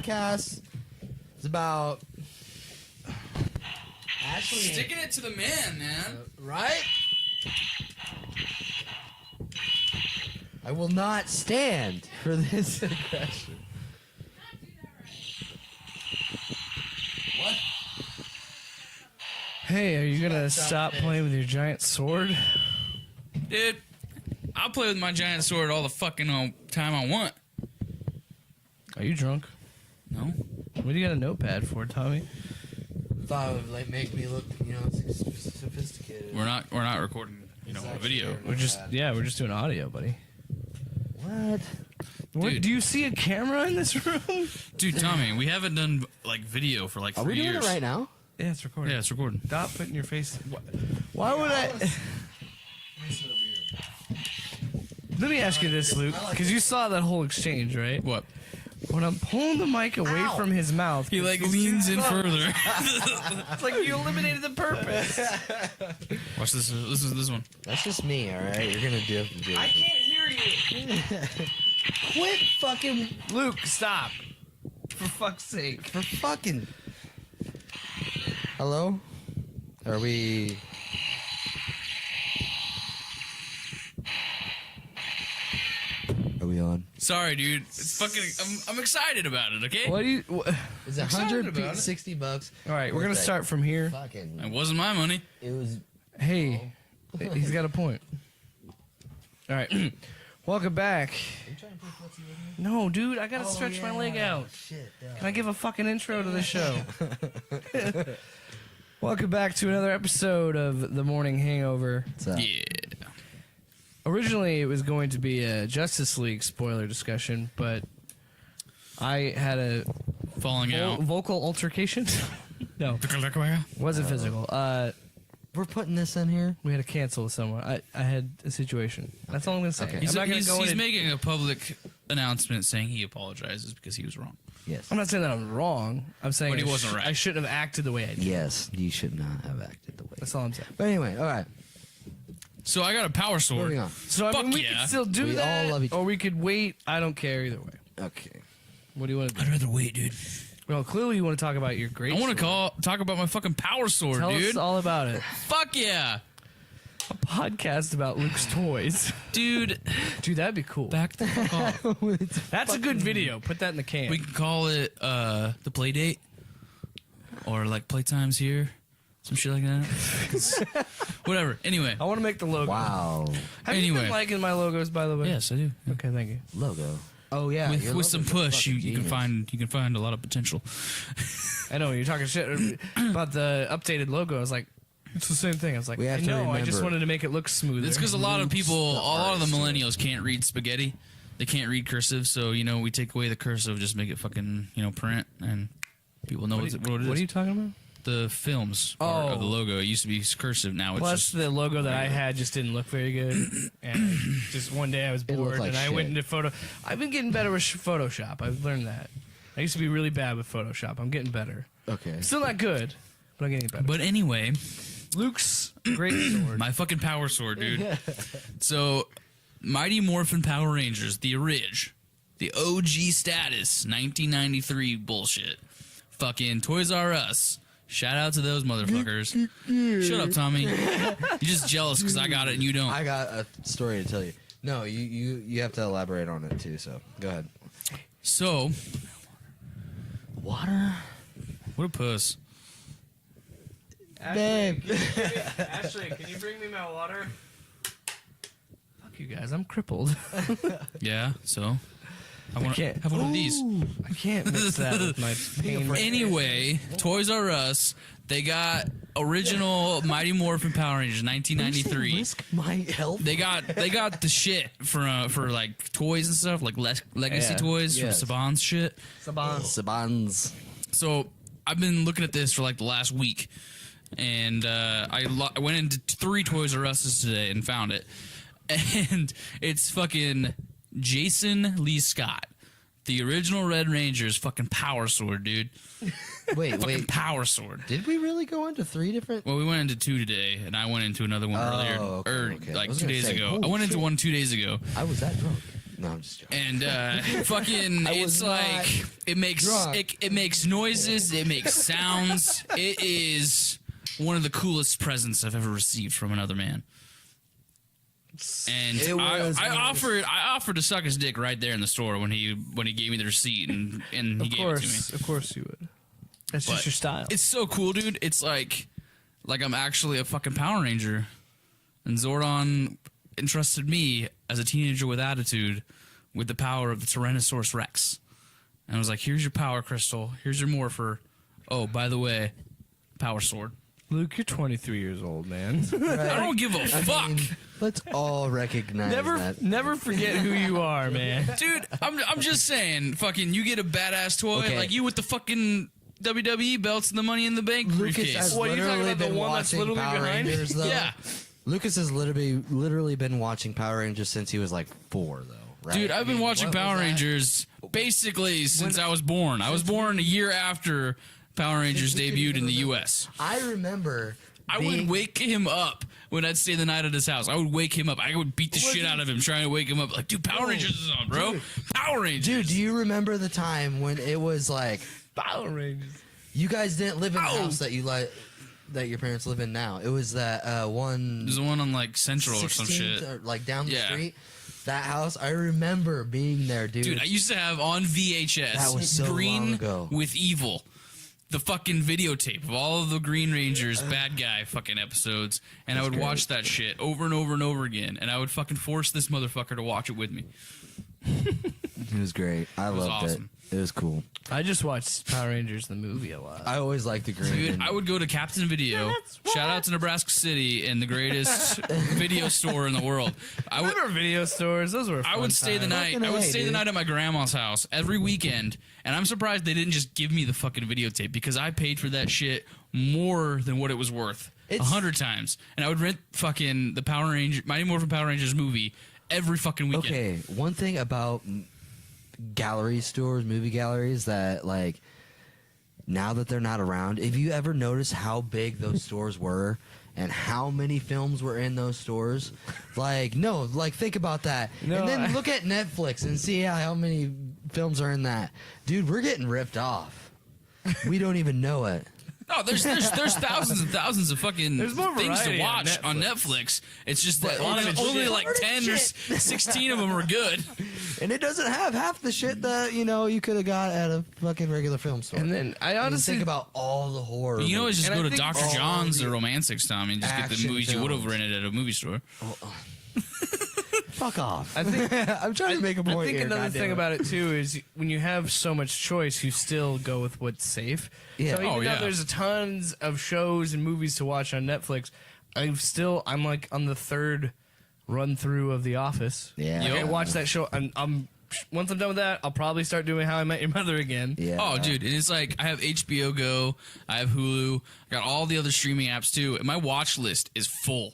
podcast is about Ashley. Sticking it to the man. Right? I will not stand for this aggression. What? Hey, are you gonna stop playing with your giant sword? Dude, I'll play with my giant sword all the fucking time I want. Are you drunk? No. What do you got a notepad for, Tommy? Thought it would like make me look, sophisticated. We're not recording, a video. We're just doing audio, buddy. What? What? Do you see a camera in this room? Dude, Tommy, we haven't done video for like 3 Are we years. doing it right now? Yeah, it's recording. Yeah, it's recording. Stop putting your face. Why would I? Let me ask you this, Luke, because you saw that whole exchange, right? What? When I'm pulling the mic away from his mouth, He leans in further. it's like you eliminated the purpose. Watch this. This one. That's just me, alright? You're gonna do it. I can't hear you. Quit fucking. Luke, stop. For fuck's sake. For fucking. Hello? Are we. Are we on? Sorry, dude. It's fucking. I'm excited about it. Okay. What do you? It's excited about it. $160. All right, we're gonna start from here. Fucking. It wasn't my money. It was. Hey, he's got a point. All right, welcome back. Are you trying to play footsie with me? No, dude, I gotta stretch my leg out. Shit. Can I give a fucking intro to the show? Welcome back to another episode of The Morning Hangover. What's up? Yeah. Originally, it was going to be a Justice League spoiler discussion, but I had a Falling out. vocal altercation. No, wasn't physical. We're putting this in here? We had to cancel with someone. I had a situation. That's all I'm gonna say. Okay. I'm He's, not gonna go he's into. making a public announcement saying he apologizes because he was wrong. Yes. I'm not saying that I'm wrong. I'm saying But he wasn't right. I shouldn't have acted the way I did. Yes, you should not have acted the way. That's all I'm saying. But anyway, alright. So I got a power sword. Moving on. So I Fuck mean, we yeah. could still do We that, all love each or we could wait. I don't care either way. Okay. What do you want to do? I'd rather wait, dude. Well, clearly you want to talk about your great. I want sword. to talk about my fucking power sword, Tell dude. us all about it. Fuck yeah, A podcast about Luke's toys. dude. Dude, that'd be cool. Back the fuck off. That's a good video. Put that in the can. We can call it the play date, or like playtimes here, some shit like that. Whatever. Anyway. I want to make the logo. Wow. Have you Anyway. been liking my logos, by the way? Yes, I do. Okay, thank you. Logo. Oh yeah. your With some logo's a push, you fucking can genius. find a lot of potential. I know you're talking shit about the updated logo. I was like, it's the same thing. I was like, We have I to know. I just remember- wanted to make it look smoother. It's because a lot of people, a lot of the artist. millennials can't read spaghetti. They can't read cursive, so we take away the cursive, just make it fucking print, and people know what it is. What are you talking about? The films part of the logo. It used to be cursive. Now it's Plus, just the logo that I had just didn't look very good. And just one day I was It looked bored like and I shit. went into photo. I've been getting better with Photoshop. I've learned that. I used to be really bad with Photoshop. I'm getting better. Okay. Still not good, but I'm getting better. But anyway, Luke's great sword. my fucking power sword, dude. So, Mighty Morphin Power Rangers, the OG status, 1993 bullshit. Fucking Toys R Us. Shout out to those motherfuckers. Shut up, Tommy. You're just jealous because I got it and you don't. I got a story to tell you. No, you have to elaborate on it too. So go ahead. So, Water. what a puss. Babe. Ashley, can you bring me my water? Fuck you guys, I'm crippled. Yeah, so I want to can't- have one of these. I can't mix that with my pain. Anyway, Toys R Us, they got original Mighty Morphin Power Rangers, 1993. Risk my health. They got the shit for like toys and stuff, like legacy Yeah, toys yes. from Saban's shit. Sabans. So I've been looking at this for like the last week, and I went into 3 Toys R Us's today and found it, and it's fucking Jason Lee Scott, the original Red Ranger's fucking power sword, dude. Wait. Power sword. Did we really go into 3 different? Well, we went into 2 today, and I went into another one earlier, okay, or okay. I like was 2 gonna days say, ago. holy I went into shit. one 2 days ago. I was that drunk. No, I'm just joking. And fucking, it's like it makes it makes noises, it makes sounds. It is one of the coolest presents I've ever received from another man. And I offered to suck his dick right there in the store when he gave me the receipt and he gave it to me. Of course you would. That's just your style. It's so cool, dude. It's like I'm actually a fucking Power Ranger, and Zordon entrusted me as a teenager with attitude with the power of the Tyrannosaurus Rex, and I was like, "Here's your power crystal. Here's your morpher. Oh, by the way, power sword." Luke, you're 23 years old, man. Right. I don't give a fuck. Let's all recognize that. Never forget who you are, man. Dude, I'm just saying, fucking, you get a badass toy Okay. like you with the fucking WWE belts and the Money in the Bank Lucas briefcase. has What, are you talking literally about the been one that's watching literally Power behind? Rangers, though. Yeah, Lucas has literally been watching Power Rangers since he was like 4, though. Right? dude, I've been watching what Power was that? Rangers basically since I was born. I was born a year after Power Rangers debuted in the U.S. I remember. I would wake him up when I'd stay the night at his house. I would wake him up. I would beat the shit out of him trying to wake him up. Like, dude, Power Rangers is on, bro. Power Rangers. Dude, do you remember the time when it was like Power Rangers. you guys didn't live in the house that you that your parents live in now? It was that one. There's one on like Central or some 16th shit. or, like down the Yeah. street. That house, I remember being there, dude. Dude, I used to have on VHS That was so Green long ago. with Evil. The fucking videotape of all of the Green Rangers bad guy fucking episodes, and I would watch that shit over and over and over again, and I would fucking force this motherfucker to watch it with me. It was great. I loved awesome. it. It was cool. I just watched Power Rangers the movie a lot. I always liked the green. Dude, I would go to Captain Video. Shout out to Nebraska City and the greatest video store in the world. I would Remember video stores? Those were. I would stay the night. Fucking I would A, stay the dude. night at my grandma's house every weekend, and I'm surprised they didn't just give me the fucking videotape because I paid for that shit more than what it was worth, 100 times. And I would rent fucking the Power Ranger, Mighty Morphin Power Rangers movie every fucking weekend. Okay, one thing about gallery stores, movie galleries, that like now that they're not around, if you ever notice how big those stores were and how many films were in those stores, like think about that. No, and then look at Netflix and see how many films are in that. Dude, we're getting ripped off. We don't even know it. No, there's thousands and thousands of fucking There's more things to variety on watch on Netflix. Netflix. It's just that A lot of it's only shit. like 10 or 16 of them are good. And it doesn't have half the shit that, you could have got at a fucking regular film store. And then I And honestly think about all the horror. You know, movies. just And go I to think Dr. all John's the or Romantics, Tommy, and just get the action movies you would have films. rented at a movie store. Fuck off. I think I'm trying to make a point I think here, another goddammit. thing about it too is when you have so much choice, you still go with what's safe. Yeah. So even Oh, though yeah. there's tons of shows and movies to watch on Netflix, I'm like on the third run through of The Office. Yeah. Like, I Yep. watch that show. I'm once I'm done with that, I'll probably start doing How I Met Your Mother again. Yeah. Oh, dude, and it's like I have HBO Go, I have Hulu, I got all the other streaming apps too, and my watch list is full,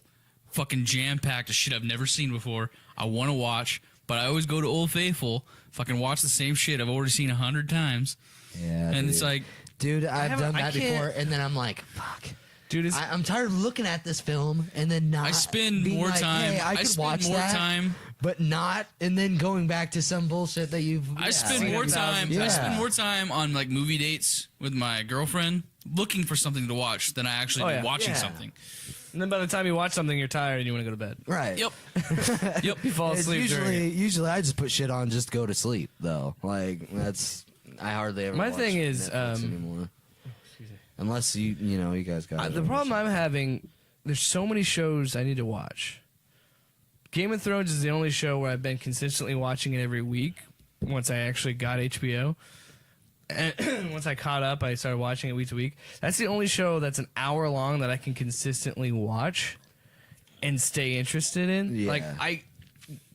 fucking jam packed of shit I've never seen before. I want to watch, but I always go to Old Faithful, fucking watch the same shit I've already seen 100 times, Yeah. and dude. it's like, dude, I've haven't- done I that can't- before, and then I'm like, fuck. Dude, it's, I'm tired of looking at this film and then not. I spend being more like, time. Hey, I could spend watch more that, time. but not, and then going back to some bullshit that you've. I spend seen more it time. thousands I of spend times. more time on like movie dates with my girlfriend, looking for something to watch than I actually do watching Yeah. something. and then by the time you watch something, you're tired and you want to go to bed. Right. Yep. Yep. You fall It's asleep during it. usually I just put shit on just to go to sleep though. Like I hardly ever. My watch thing is, Netflix anymore. Unless you guys got The problem I'm having, there's so many shows I need to watch. Game of Thrones is the only show where I've been consistently watching it every week. Once I actually got HBO, and once I caught up, I started watching it week to week. That's the only show that's an hour long that I can consistently watch and stay interested in. Yeah. Like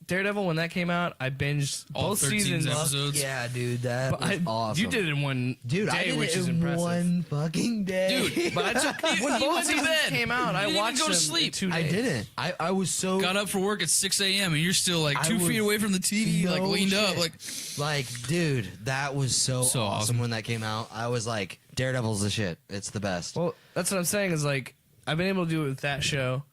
Daredevil, when that came out, I binged All both 13 seasons. episodes. Yeah, dude, that But was awesome. You did it in one Dude, day, I did which it is in impressive. one fucking day. Dude, But I took when You both went to seasons bed. came out, You I didn't even watched go to them sleep. in 2 I days. didn't. I was so Got up for work at 6 a.m. and you're still like 2 I feet was- away from the TV, like No leaned up, shit. like dude, that was so So awesome awesome. when that came out. I was like, Daredevil's the shit. It's the best. Well, that's what I'm saying is like I've been able to do it with that show.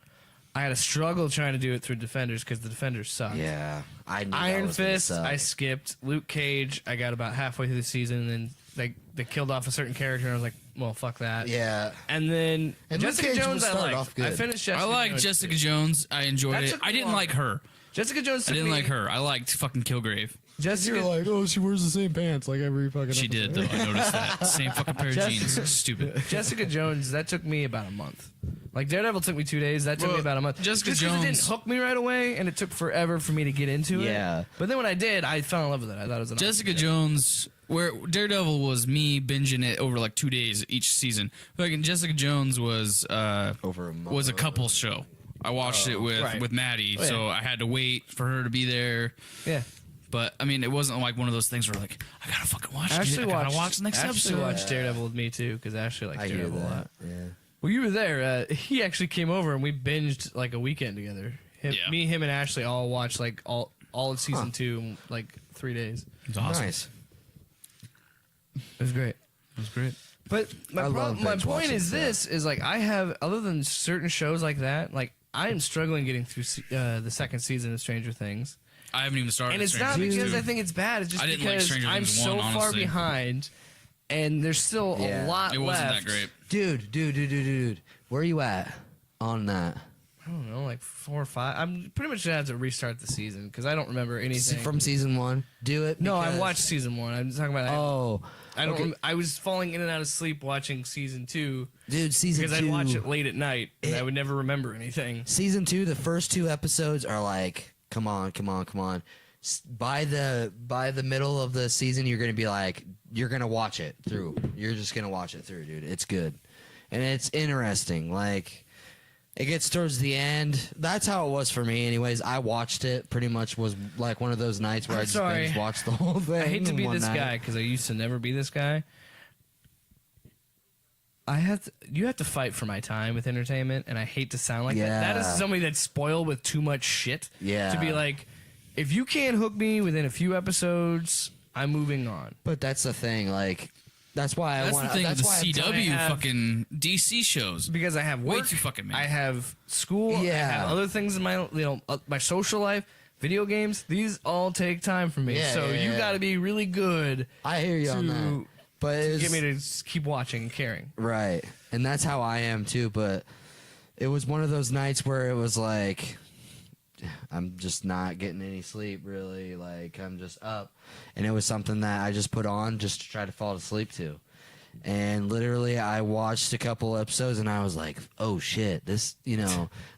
I had a struggle trying to do it through Defenders because the Defenders sucked. Yeah, I knew that Iron was gonna Fist, suck. I skipped. Luke Cage, I got about halfway through the season, and then they killed off a certain character, and I was like, well, fuck that. Yeah, And then And Luke Jessica Cage Jones, was I started liked. off good. I finished Jessica I like Jones. Jessica Jones. I enjoyed That it. took I didn't long. like her. Jessica Jones. I took didn't me- like her. I liked fucking Kilgrave. Jessica. like, oh, she wears the same pants like every fucking. She did, though. I noticed that. Same fucking pair of Jessica- jeans. Stupid. Jessica Jones, that took me about a month. Like Daredevil took me 2 days. That took me Well, about a month. Jessica Just 'cause it didn't Jones- hook me right away, and it took forever for me to get into it. Yeah. But then when I did, I fell in love with it. I thought it was an Jessica awesome show. Jones, where Daredevil was me binging it over like 2 days each season. Like Jessica Jones was Over a month. was a couple show. I watched it right. with Maddie, Oh, yeah. so I had to wait for her to be there. Yeah. But I mean, it wasn't like one of those things where like I gotta fucking watch it. Ashley I gotta watched, watch the next Ashley episode. watched Daredevil with me too because Ashley likes I hear Daredevil a lot. that. Yeah. Well, you were there. He actually came over and we binged like a weekend together. Yeah. Me, him, and Ashley all watched like all of season 2 in like 3 days. It's awesome. Nice. It was great. It was great. But I love my binge point watching is stuff. this is like I have other than certain shows like that, like I am struggling getting through the second season of Stranger Things. I haven't even started. And it's not Stranger Things because 2. I think it's bad. It's just I didn't like because Stranger I'm Things so 1, far honestly. behind, and there's still Yeah. a lot It wasn't left. that great. Dude. Where are you at on that? I don't know, like 4 or 5. I'm pretty much gonna have to restart the season because I don't remember anything From season 1? Do it. No, I because- watched season 1. I'm talking about. Oh, I don't. okay. I was falling in and out of sleep watching season 2 Dude, season because 2. I'd watch it late at night and I would never remember anything. Season 2, the first 2 episodes are like, come on. By the middle of the season, you're gonna be like, you're gonna watch it through. You're just gonna watch it through, dude. It's good, and it's interesting. Like, it gets towards the end. That's how it was for me, anyways. I watched it. Pretty much was like one of those nights where I'm I just sorry. binge watched the whole thing. I hate to in be one this night. guy because I used to never be this guy. You have to fight for my time with entertainment, and I hate to sound like that. That is Yeah. somebody that's spoiled with too much shit. Yeah. To be like, if you can't hook me within a few episodes, I'm moving on. But that's the thing. Like, that's why I That's want. the thing That's with why the CW I have- fucking DC shows. Because I have Way work, too fucking many. I have school. I Yeah. have other things in my my social life, video games. These all take time from me. Yeah, so yeah, you yeah. got to be really good I hear you on that. to But it's, get me to keep watching and caring. right, and that's how I am too. But it was one of those nights where it was like, I'm just not getting any sleep, really. Like, I'm just up. And it was something that I just put on just to try to fall asleep to. And literally, I watched a couple episodes and I was like, oh shit, this,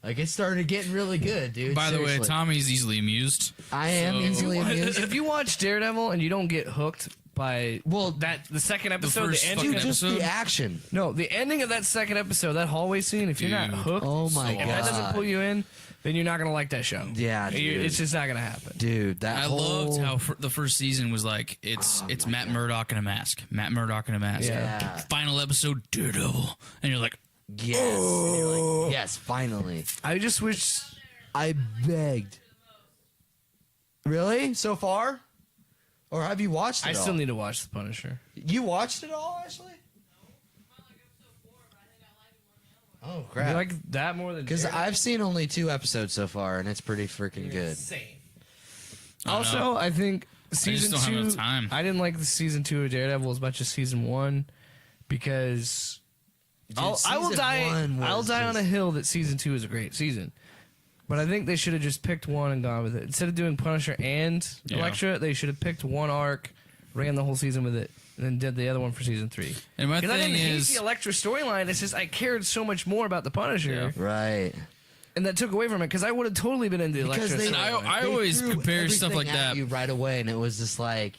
like it started getting really good, dude. By the way, Seriously. Tommie's easily amused. I am So- easily amused. If you watch Daredevil and you don't get hooked by the second episode, first the ending, Dude, just episode? the action. no, the ending of that second episode, that hallway scene. If you're not Dude. hooked, Oh my if that doesn't God. pull you in, then you're not gonna like that show. Yeah, dude. It's just not gonna happen. Dude, that I whole... loved how the first season was like it's Matt Murdock in a mask. Matt Murdock in a mask. Yeah. Final episode, Daredevil, and you're like, Yes. And you're like, yes, finally. I just wish. I begged. Really? So far? Or have you watched it I all? still need to watch The Punisher. You watched it all, Ashley? Oh, You crap. like that more than Because Daredevil? I've seen only 2 episodes so far, and it's pretty freaking good. Insane. I don't Also, know. I think season don't have 2. enough time. I didn't like the season 2 of Daredevil as much as season 1 because I will season die. 1 was I'll die on a just- hill that season 2 is a great season. But I think they should have just picked one and gone with it instead of doing Punisher and Yeah. Elektra. They should have picked one arc, ran the whole season with it, and then did the other one for season 3. and my Because I thing didn't hate is, the Elektra storyline. It's just I cared so much more about the Punisher, Right. and that took away from it. Because I would have totally been into the Because Elektra. they, storyline. I they always threw compare stuff everything like at that. you right away, and it was just like,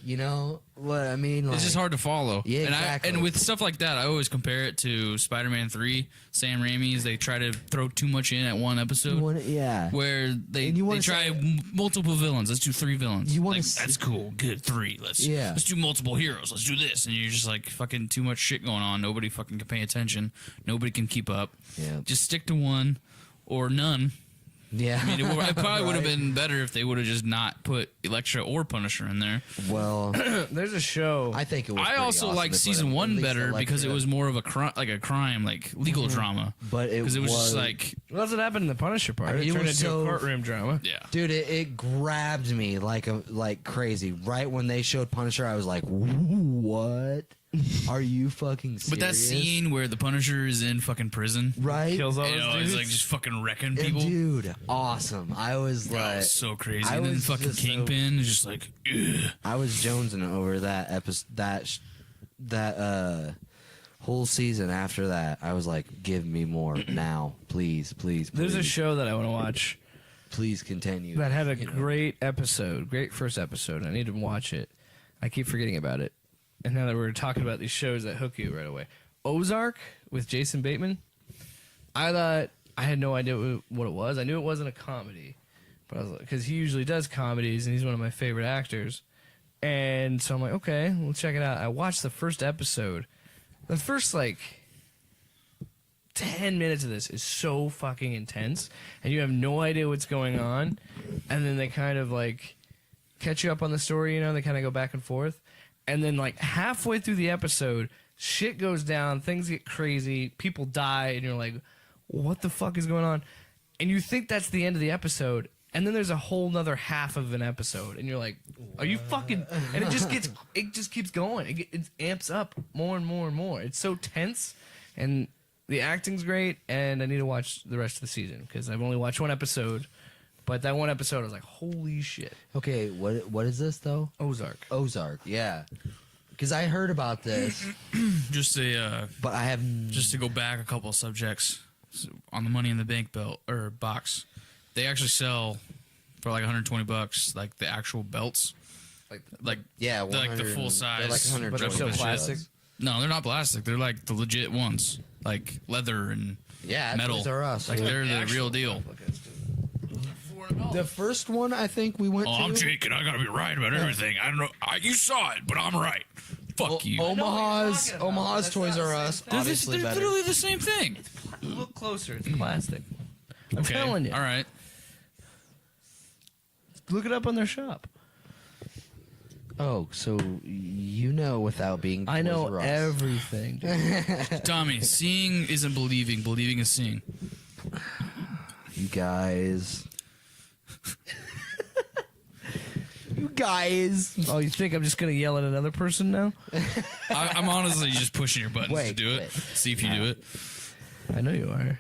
what I mean? Like, it's just hard to follow. Yeah, and exactly. and with stuff like that, I always compare it to Spider-Man 3. Sam Raimi's, they try to throw too much in at one episode. Yeah. Where they And you wanna try say- multiple villains. Let's do 3 villains. You wanna like, see- that's cool. Good 3. Yeah. Let's do multiple heroes. Let's do this. And you're just like fucking too much shit going on. Nobody fucking can pay attention. Nobody can keep up. Yeah. Just stick to one or none. Yeah. I mean, it probably would have been better if they would have just not put Elektra or Punisher in there. Well, There's a show. I think it was. I pretty also awesome like to put season at one least better because it Elektra. was more of a crime, like legal drama. But it Because it was just like, Well, that's what happened in the Punisher part. It It turned was into so- a courtroom drama. yeah. Dude, it grabbed me like crazy. Right when they showed Punisher, I was like, "What? Are you fucking serious?" But that scene where the Punisher is in fucking prison, right? Kills all you those know, dudes. it's like just fucking wrecking And people. dude, awesome. I was That like, was so crazy. I And then was fucking just so- Kingpin is just like, ugh. I was jonesing over that episode, that whole season. After that, I was like, "Give me more now, please, please, please." There's a show that I want to watch Please continue. that had a You know. great episode, great first episode. I need to watch it. I keep forgetting about it. And now that we're talking about these shows that hook you right away, Ozark with Jason Bateman. I had no idea what it was. I knew it wasn't a comedy, but I was like, because he usually does comedies, and he's one of my favorite actors. And so I'm like, okay, we'll check it out. I watched the first episode. The first 10 minutes of this is so fucking intense, and you have no idea what's going on. And then they kind of catch you up on the story, they kind of go back and forth. And then halfway through the episode, shit goes down, things get crazy, people die, and you're like, what the fuck is going on? And you think that's the end of the episode, and then there's a whole nother half of an episode, and you're like, are you fucking... And it just keeps going. It amps up more and more and more. It's so tense, and the acting's great, and I need to watch the rest of the season, because I've only watched one episode, but that one episode I was like, holy shit. Okay, what is this though? Ozark, yeah. Because I heard about this, Just but I have just to go back a couple of subjects on the Money in the Bank belt or box. They actually sell for like $120, like the actual belts, like yeah, like the 100 full size. They're like 100. But they're still plastic? No, they're not plastic. They're like the legit ones, like leather and Yeah, metal. Toys R Us. Like Yeah. they're the real deal. The first one I think we went Oh, to. I'm Jake, and I gotta be right about everything. I don't know. You saw it, but I'm right. Fuck you. Omaha's talking about. Omaha's That's Toys not R the Us. same They're, Obviously they're better. literally the same thing. Look closer. It's plastic. I'm Okay, telling you. all right. Look it up on their shop. Oh, so you know without being. I know Toys R Us. everything. Dude. Tommy, seeing isn't believing. Believing is seeing. You guys. You guys. Oh, you think I'm just gonna yell at another person now? I'm honestly just pushing your buttons to Wait, do it. wait. See if you do it. I know you are.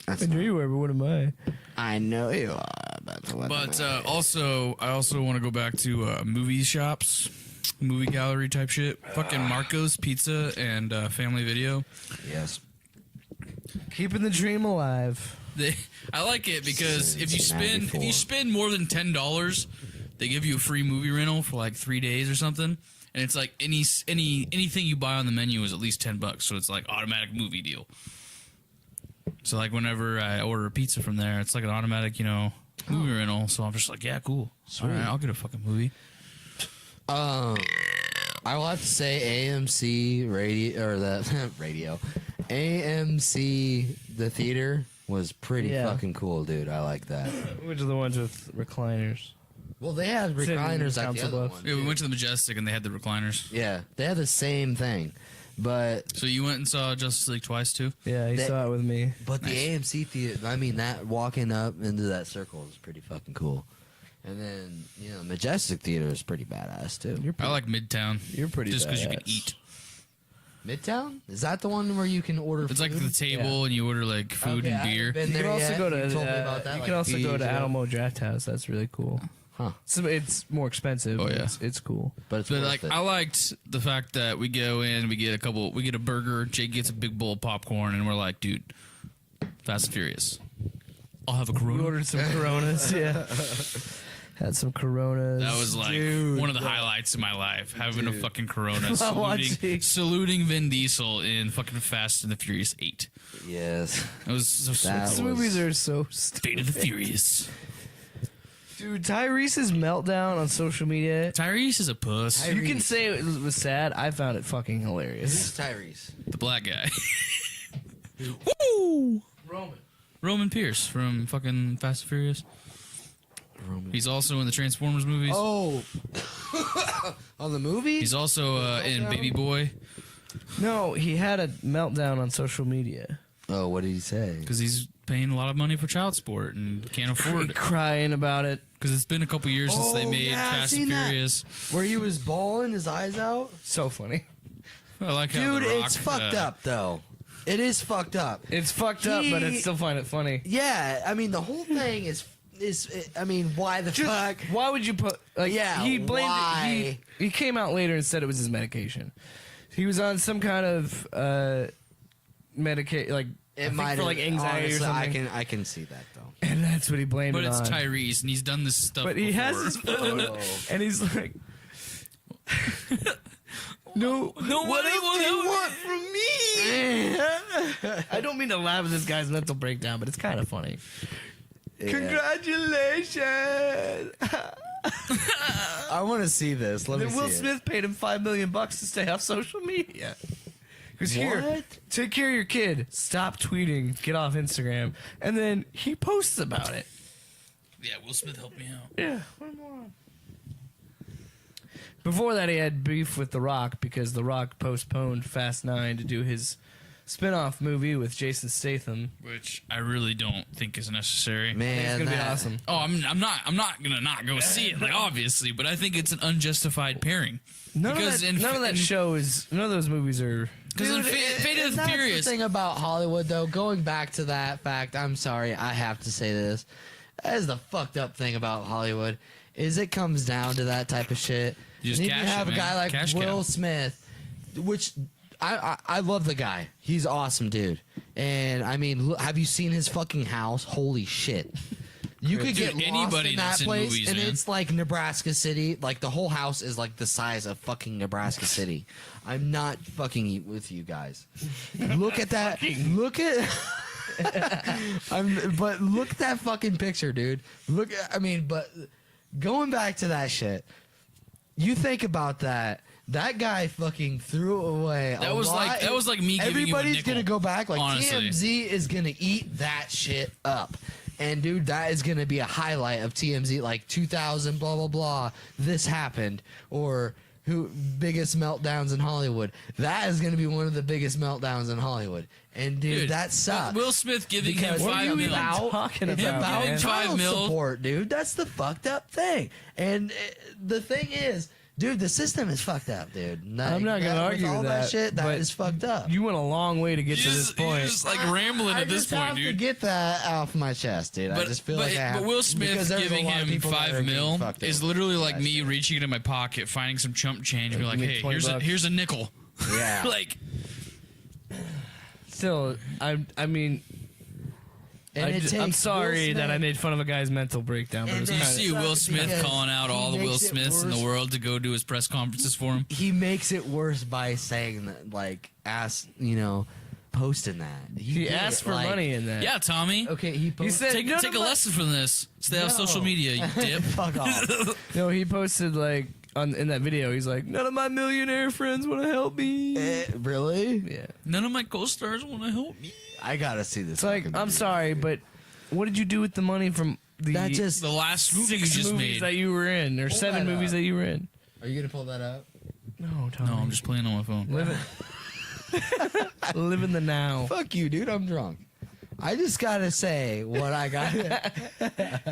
That's I know you are, but what am I? I know you are, but what But am I? I also want to go back to movie shops, movie gallery type shit. Fucking Marco's Pizza and Family Video. Yes. Keeping the dream alive. I like it because if you Since spend more than $10, they give you a free movie rental for like 3 days or something. And it's like anything you buy on the menu is at least $10, so it's like automatic movie deal. So like whenever I order a pizza from there, it's like an automatic, movie rental. So I'm just like, yeah, cool. All right, I'll get a fucking movie. I will have to say AMC radio or the radio, AMC the theater was pretty Yeah. fucking cool, dude. I like that. Which are the ones with recliners? Well, they had It's in recliners like the Council other Bluffs. one. Yeah, we went to the Majestic and they had the recliners. Yeah, they had the same thing, but So you went and saw Justice League twice too? Yeah, he That- saw it with me. the Nice. AMC theater. I mean, that walking up into that circle is pretty fucking cool. And then Majestic Theater is pretty badass too. You're I pretty, like Midtown. you're pretty Just because you can badass. eat. Midtown, is that the one where you can order? It's like food? the table and you order like food Okay, I and haven't beer. been You there can also yet. go to. You told me about that, you like, can also a few go years to ago. Alamo Draft House. That's really cool. Huh? It's more expensive. Oh, but yeah. it's cool. But it's But worth like it. I liked the fact that we go in, we get a burger, Jake gets a big bowl of popcorn, and we're like, dude, Fast and Furious. I'll have a We Corona. ordered some Coronas. Yeah, had some Coronas. That was like Dude. one of the highlights of my life, having a fucking Corona, While watching. saluting Vin Diesel in fucking Fast and the Furious 8. Yes. It was so That These was- movies are so stupid. Fate of the Furious. Dude, Tyrese's meltdown on social media. Tyrese is a puss. You can say it was sad. I found it fucking hilarious. Tyrese? The black guy. Woo! Roman. Roman Pierce from fucking Fast and Furious. He's also in the Transformers movies. Oh, on the movie? He's also in Baby Boy No, he had a meltdown on social media. Oh, what did he say? because he's paying a lot of money for child support and can't afford it. Crying about it. Because it's been a couple years since they Oh, made yeah, I've Fast seen and that. Furious. Where he was bawling his eyes out? So funny. I like how Dude, The Rock, it's fucked up, though. It is fucked up. It's fucked up, but I still find it funny. Yeah, I mean, the whole thing is I mean, why the fuck? Why would you put? Like, Yeah, he blamed why? it. He came out later and said it was his medication. He was on some kind of medication, like It I think for like anxiety or something. I can see that though. And that's what he blamed But it it's on. Tyrese, and he's done this stuff But he has his before. photo, and he's like, "No, What do you want from me?" I don't mean to laugh at this guy's mental breakdown, but it's kind of funny. Yeah. Congratulations! I want to see this. Let me Then see Will it. Smith paid him $5 million to stay off social media. Because here, What? take care of your kid. Stop tweeting. Get off Instagram. And then he posts about it. Yeah, Will Smith helped me out. Yeah. One more. Before that, he had beef with The Rock because The Rock postponed Fast 9 to do his spin-off movie with Jason Statham. Which I really don't think is necessary. I think Man, it's gonna be that- awesome. Oh, I'm not gonna not go see it, like obviously, but I think it's an unjustified pairing. None Because of in- that in- show is. None of those movies are. Because in Fate of the That's Furious, the thing about Hollywood, though. Going back to that fact, I'm sorry, I have to say this. That is the fucked up thing about Hollywood, is it comes down to that type of shit. You just And if you cash have it, a guy man. like Cash Will cow. Smith, which I love the guy. He's awesome, dude. And I mean, have you seen his fucking house? Holy shit. You could get Dude, lost anybody in that that's in place, movies, and man. it's like Nebraska City. Like the whole house is like the size of fucking Nebraska City. I'm not fucking with you guys. Look at that. Look at. But look at that fucking picture, dude. Look. I mean, but going back to that shit, you think about that. That guy fucking threw away. That was like me giving you a Everybody's nickel, gonna go back. Like honestly. TMZ is gonna eat that shit up. And dude, that is gonna be a highlight of TMZ. Like 2000, blah blah blah. This happened, or who biggest meltdowns in Hollywood. That is gonna be one of the biggest meltdowns in Hollywood. And dude, that sucks. Will Smith giving Because him what are you $5 million. about? talking It's about, about man? child $5 million. support, dude. That's the fucked up thing. And the thing is, dude, the system is fucked up, dude. I'm not gonna argue with all with that, shit. That but is fucked up. You went a long way to get to this point. You're just like rambling I at this just point, have to dude. get that off my chest, dude. I just feel like I have. But Will because Smith there's a giving lot of him people that are $5 getting million fucked is up. literally like That me shit. reaching into my pocket, finding some chump change, and be like, Give me "Hey, 20 bucks. here's a nickel." Yeah. Like, Still, I mean, And it I'm takes sorry Will that I Smith- made fun of a guy's mental breakdown, but it was And you kind it's- see of. Will sucks Smith because calling out he all the Will makes it Smiths in the worse. world to go do his press conferences for him. He makes it worse by saying that, like, posting that. He did asked it, for like- money in that. Yeah, Tommy. Okay, he posted. said- Take None a of my- lesson from this. Stay off No. social media, you dip. Fuck off. No, he posted like in that video. He's like, none of my millionaire friends want to help me. Really? Yeah, None of my co-stars want to help me. I gotta see this. it's like fucking I'm video. sorry, but what did you do with the money from the That just. The last movie you 6 just movies made. that you were in, or Pull 7 that movies up. that you were in? Are you gonna pull that up? No, Tommy. No, I'm just playing on my phone. live in the now. Fuck you, dude. I'm drunk. I just gotta say what I got.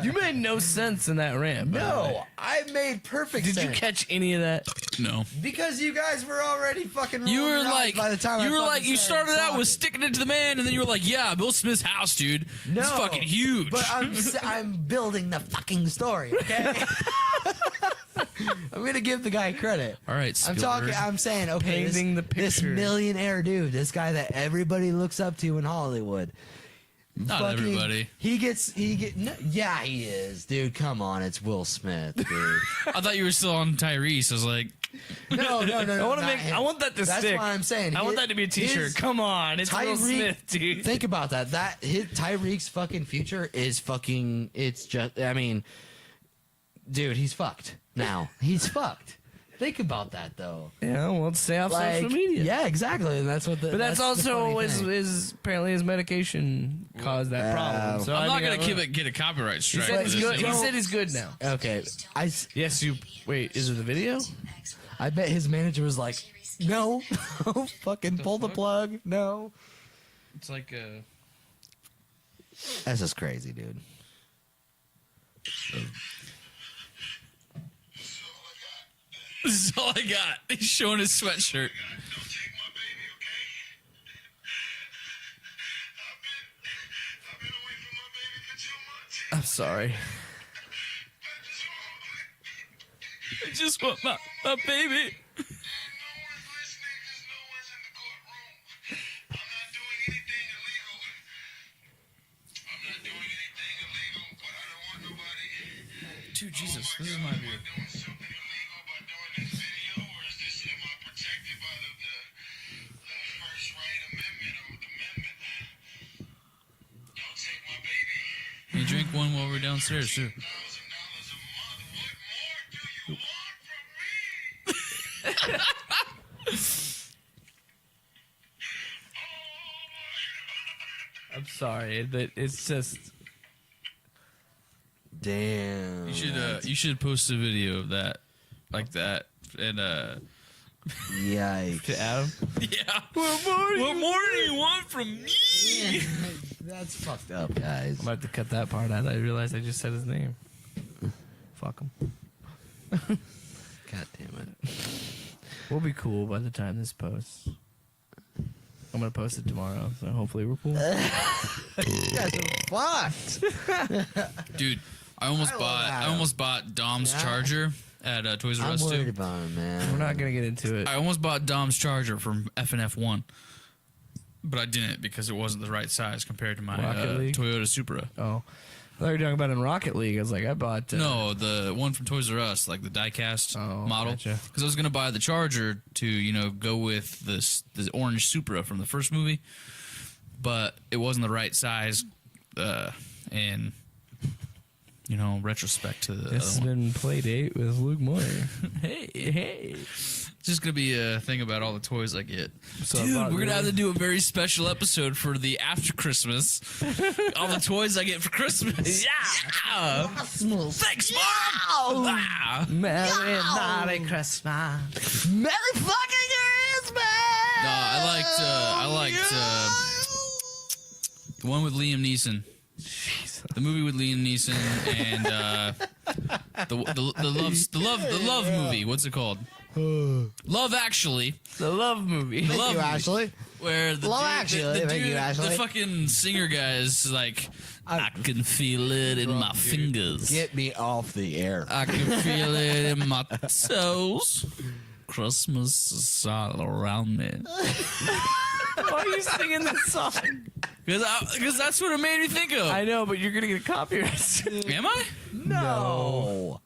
You made no sense in that rant. by the way. No, I made perfect Did sense. you catch any of that? No. Because you guys were already fucking. You rolling were your eyes like, by the time I fucking you started out talking. with sticking it to the man, and then you were like, yeah, Bill Smith's house, dude. No, It's fucking huge. But I'm building the fucking story. Okay. I'm gonna give the guy credit. All right, I'm Spielberg. talking. I'm saying, okay, Painting the this picture. millionaire dude, this guy that everybody looks up to in Hollywood. Not fucking- everybody. No, yeah, he is, dude. Come on, it's Will Smith, dude. I thought you were still on Tyrese. I was like, No. I want that to That's stick. why I'm saying. I want that to be a T-shirt. his- Come on, it's Will Tyreek- Smith, dude. Think about that. Tyreek's fucking future is fucking. It's just. I mean, dude, he's fucked now. He's fucked. Think about that though. Yeah, well, stay off Like, social media. yeah, exactly, and that's what. But that's the also funny thing. his apparently his medication caused that problem. So I'm not going gonna to get a copyright He strike. said for he's this good. He anymore. said he's good now. Okay, Yes, you. Wait, is it the video? I bet his manager was like, no, fucking pull the plug, no. It's like a. That's just crazy, dude. This is all I got. He's showing his sweatshirt. I'm sorry. I just want my baby. Dude, Jesus, this is my view. Can you drink one while we're downstairs, too? I'm sorry, but it's just. Damn. You should post a video of that, like that, and Yikes. To Adam? yeah. What more do you want from me? That's fucked up, guys. I'm about to cut that part out. I realized I just said his name. Fuck him. God damn it. We'll be cool by the time this posts. I'm gonna post it tomorrow, so hopefully we're cool. You guys are fucked. Dude, I almost bought Dom's charger at Toys R I'm Us worried too. about him, man. We're not gonna get into it. I almost bought Dom's charger from FNF1, but I didn't because it wasn't the right size compared to my Rocket League? Toyota Supra. Oh, I thought you were talking about in Rocket League. I was like, I bought. No, the one from Toys R Us, like the diecast model. gotcha. Because I was gonna buy the charger to go with this orange Supra from the first movie, but it wasn't the right size. And retrospect to the This has other one. been Playdate with Luke Moyer. Hey. It's just gonna be a thing about all the toys I get. So I Dude, bought we're gonna have to really- do a very special episode for the after Christmas. All the toys I get for Christmas. Yeah. Thanks, Mom. Ah. Merry naughty Christmas. Merry fucking Christmas! No, I liked the one with Liam Neeson. The movie with Liam Neeson and the love movie. What's it called? Love Actually. The love movie. The Thank love you, movie. Ashley. Where the Love dude, Actually. the Thank you, dude, Ashley. the fucking singer guy is like, I can feel it in my fingers. Get me off the air. I can feel it in my toes. Christmas is all around me. Why are you singing this song? Because that's what it made me think of. I know, but you're gonna get copyright. Am I? No.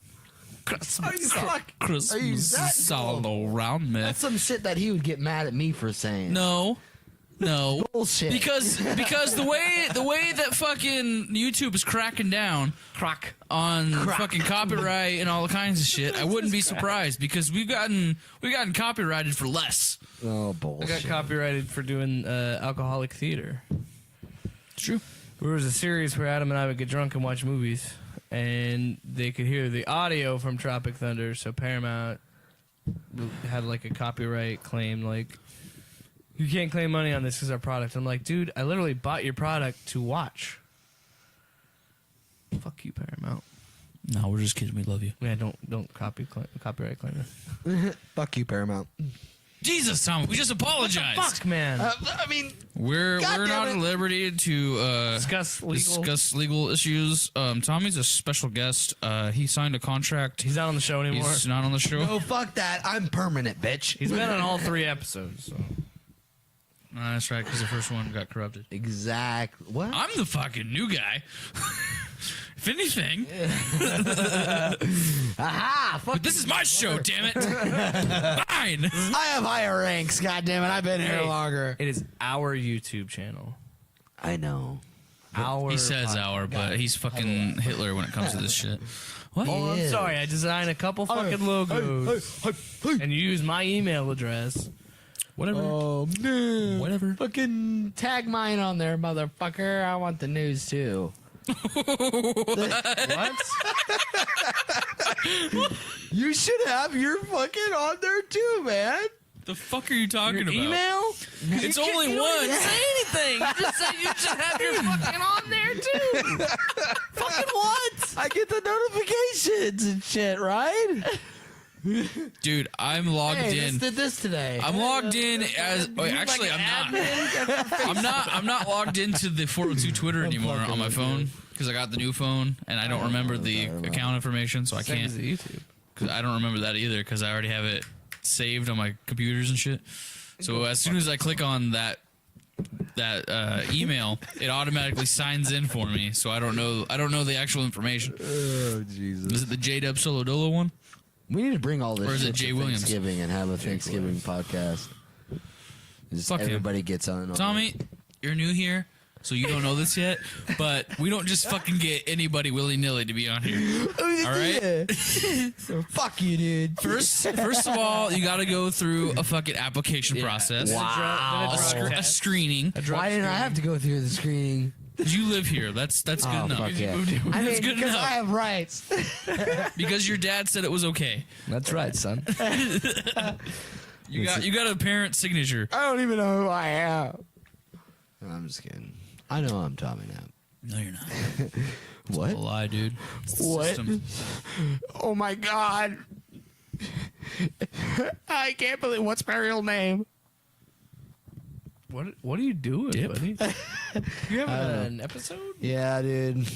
Christmas, Are you Christmas that is all around me. That's some shit that he would get mad at me for saying. No. Bullshit. Because the way that fucking YouTube is cracking down on fucking copyright and all kinds of shit, I wouldn't be surprised because we've gotten copyrighted for less. Oh, I bullshit. got copyrighted for doing alcoholic theater. It's true. There was a series where Adam and I would get drunk and watch movies, and they could hear the audio from Tropic Thunder, so Paramount had like a copyright claim, like, you can't claim money on this because our product. I'm like, dude, I literally bought your product to watch. Fuck you, Paramount. No, we're just kidding. We love you. Yeah, don't copyright claim it. Fuck you, Paramount. Jesus, Tom, we just apologized. Fuck, man. I mean, We're God not damn at it. liberty to Discuss legal. legal issues. Tommy's a special guest. He signed a contract. He's not on the show anymore. He's not on the show. no, fuck that. I'm permanent, bitch. He's been on all 3 episodes. So. No, that's right, because the first one got corrupted. Exactly. What? I'm the fucking new guy. If anything. Aha! Fuck. But this is my show, damn it. Fine. I have higher ranks. God damn it! I've been here Hey, longer. It is our YouTube channel. I know. Our He says podcast. our, but he's fucking Hitler when it comes to this shit. What? Oh, I'm Yeah. sorry. I designed a couple fucking logos and use my email address. Whatever. Oh man. Whatever. Fucking tag mine on there, motherfucker. I want the news too. What? You should have your fucking on there too, man. The fuck are you talking about? Email? It's only one. Say anything. You just said you should have your fucking on there too. Fucking what? I get the notifications and shit, right? Dude, I'm logged Hey, in. did this today. I'm logged in as. Wait, actually, I'm not. I'm not logged into the 402 Twitter anymore on my phone because I got the new phone and I don't remember the account information, so I Same can't. as the YouTube. Because I don't remember that either because I already have it saved on my computers and shit. So as soon as I click on that email, it automatically signs in for me. So I don't know the actual information. Oh Jesus! Is it the J-Dub Solo Dolo one? We need to bring all this Or is it shit Jay to Williams? Thanksgiving and have a Thanksgiving podcast. Just Fuck him. everybody gets on. Tommy, you're new here, so you don't know this yet. But we don't just fucking get anybody willy nilly to be on here. All right. Fuck you, dude. First of all, you got to go through a fucking application process. Wow. A screening. Why didn't I have to go through the screening? 'Cause you live here. That's good Oh, enough. fuck yeah. That's I mean, good because enough. I have rights. Because your dad said it was okay. That's right, son. You got a parent signature. I don't even know who I am. I'm just kidding. I know I'm Tommy now. No, you're not. What? A lie, dude. It's the What? system. Oh my god. I can't believe what's my real name. What are you doing, Dip? buddy? You having an episode? Yeah, dude.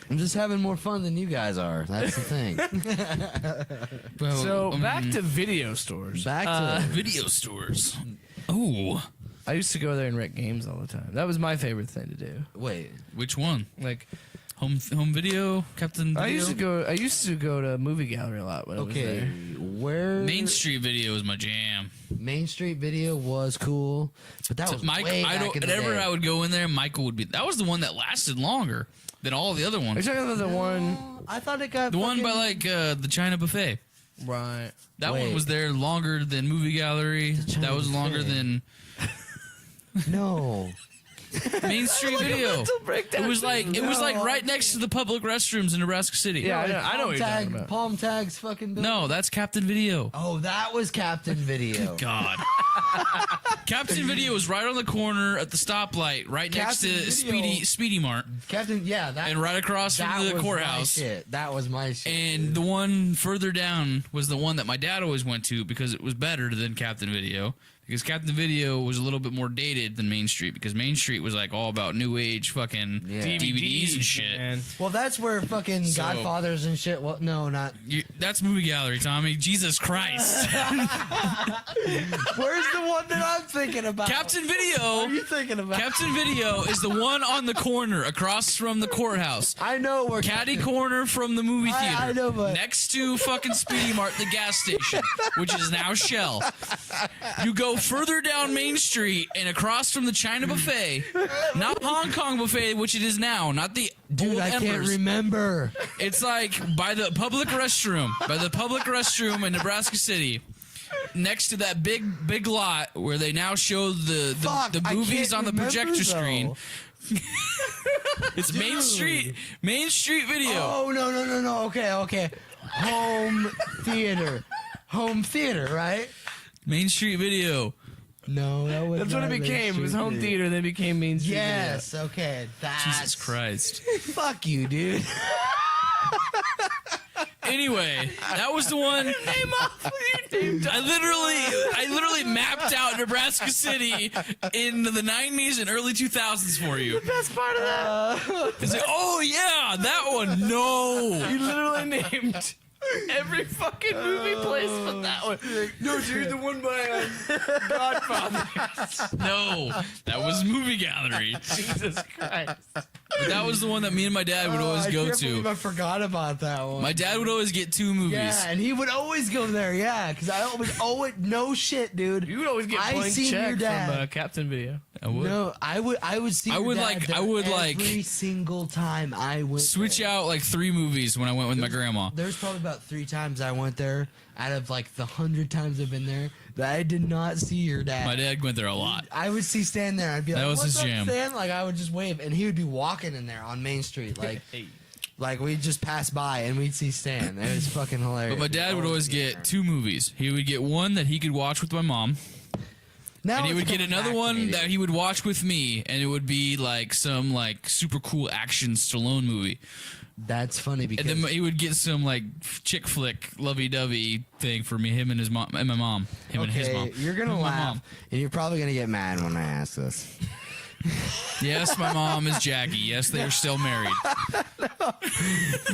I'm just having more fun than you guys are. That's the thing. Well, So back to video stores. Back to video stores. Oh, I used to go there and rent games all the time. That was my favorite thing to do. wait. which one? Like Home video, Captain Video. I used to go to movie gallery a lot when I was Okay, there. where Main Street Video is my jam. Main Street Video was cool, but that So was Mike, way I back don't. in the Whenever day. I would go in there, Michael would be. That was the one that lasted longer than all the other Are you ones. talking about the one? I thought it got The one by fucking- like the China Buffet. Right. That Wait. one was there longer than Movie Gallery. China That was longer Buffet. than No. Main Street Video. It was like right next to the public restrooms in Nebraska City. Yeah, I know what you're talking about. Palm Tag's fucking building. No, that's Captain Video. Oh, that was Captain Video. God. Captain Video was right on the corner at the stoplight, right next Captain to Video. Speedy Mart, Captain, yeah, that and right across that from the was courthouse. My shit. That was my shit. And the one further down was the one that my dad always went to because it was better than Captain Video. Because Captain Video was a little bit more dated than Main Street. Because Main Street was like all about new age fucking Yeah. DVDs and shit. Man. Well, that's where fucking So- Godfathers and shit. Well, no, not. That's Movie Gallery, Tommy. Jesus Christ. Where's the one that I'm thinking about? Captain What Video. are you thinking about? Captain Video is the one on the corner across from the courthouse. I know where. Caddy corner from the movie theater. I know, but- next to fucking Speedy Mart, the gas station, which is now Shell. You go further down Main Street and across from the China Buffet, not Hong Kong Buffet, which it is now, not the Dude, old I can't Embers. remember. It's like by the public restroom in Nebraska City. Next to that big lot where they now show the Fuck, I movies can't on the projector remember, screen. It's Main Street Video. Oh no. Okay. Home theater, right? Main Street Video. No, that was. That's what it not Main became. It was Street home Video. theater, then it became Main Street. Yes. Okay. That's. Jesus Christ. Fuck you, dude. Anyway, that was the one. I literally mapped out Nebraska City in the 90s and early 2000s for you. Best part of that. It's like, oh yeah, that one. No. You literally named Every fucking movie plays but that one. No, dude, the one by Godfather. No, that was Movie Gallery. Jesus Christ. But that was the one that me and my dad would always go to. I forgot about that one. My dad would always get 2 movies. Yeah, and he would always go there. Yeah, because I was always no shit, dude. You would always get I blank seen your check dad. from Captain Video. I would. No, I would see. I your would, dad like- there I would, every single time I went. Switch there. out like 3 movies when I went with my grandma. There's probably about 3 times I went there out of like the 100 times I've been there that I did not see your dad. My dad went there a lot. I would see Stan there. I'd be like, That was "What's his up, jam." Stan?" Like I would just wave, and he would be walking in there on Main Street, like we'd just pass by and we'd see Stan. It was fucking hilarious. But my dad would always get get 2 movies. He would get one that he could watch with my mom, Now and he it's would get coming another back to one me, dude. that he would watch with me, and it would be like some like super cool action Stallone movie. That's funny because And then he would get some like chick flick lovey-dovey thing for me, him and his mom, and my mom, him and his mom. You're gonna Him and my laugh, mom. and you're probably gonna get mad when I ask this. Yes, my mom is Jackie. Yes, they are still married.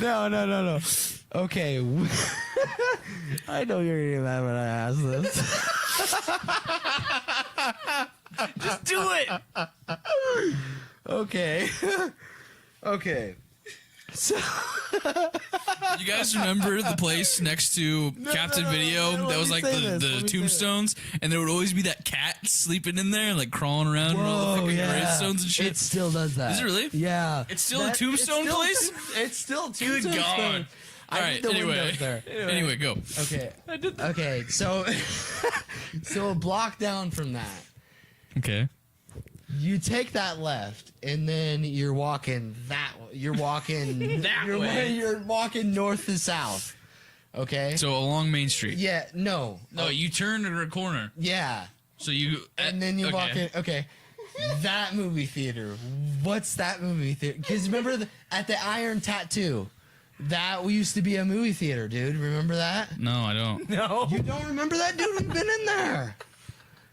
No. Okay, I know you're gonna get mad when I ask this. Just do it. Okay, okay. So You guys remember the place next to Captain Video no, that was let like me say this, let the me say tombstones, and there would always be that cat sleeping in there, like crawling around in all the fucking gravestones and shit. It still does that. Is it really? Yeah. It's still a tombstone place? It's still Good tombstone. God. I All did right. the Anyway. windows there. Anyway, go. Okay. I did that. Okay. So, so a block down from that, Okay. you take that left, and then you're walking that. You're walking That you're, way. You're walking north to south. Okay. So along Main Street. Yeah. No. No, you turn to the corner. Yeah. So you And then you okay. walk in. Okay. That movie theater. What's that movie theater? Because remember at the Iron Tattoo, that used to be a movie theater, dude. Remember that? No, I don't. No. You don't remember that, dude? We've been in there.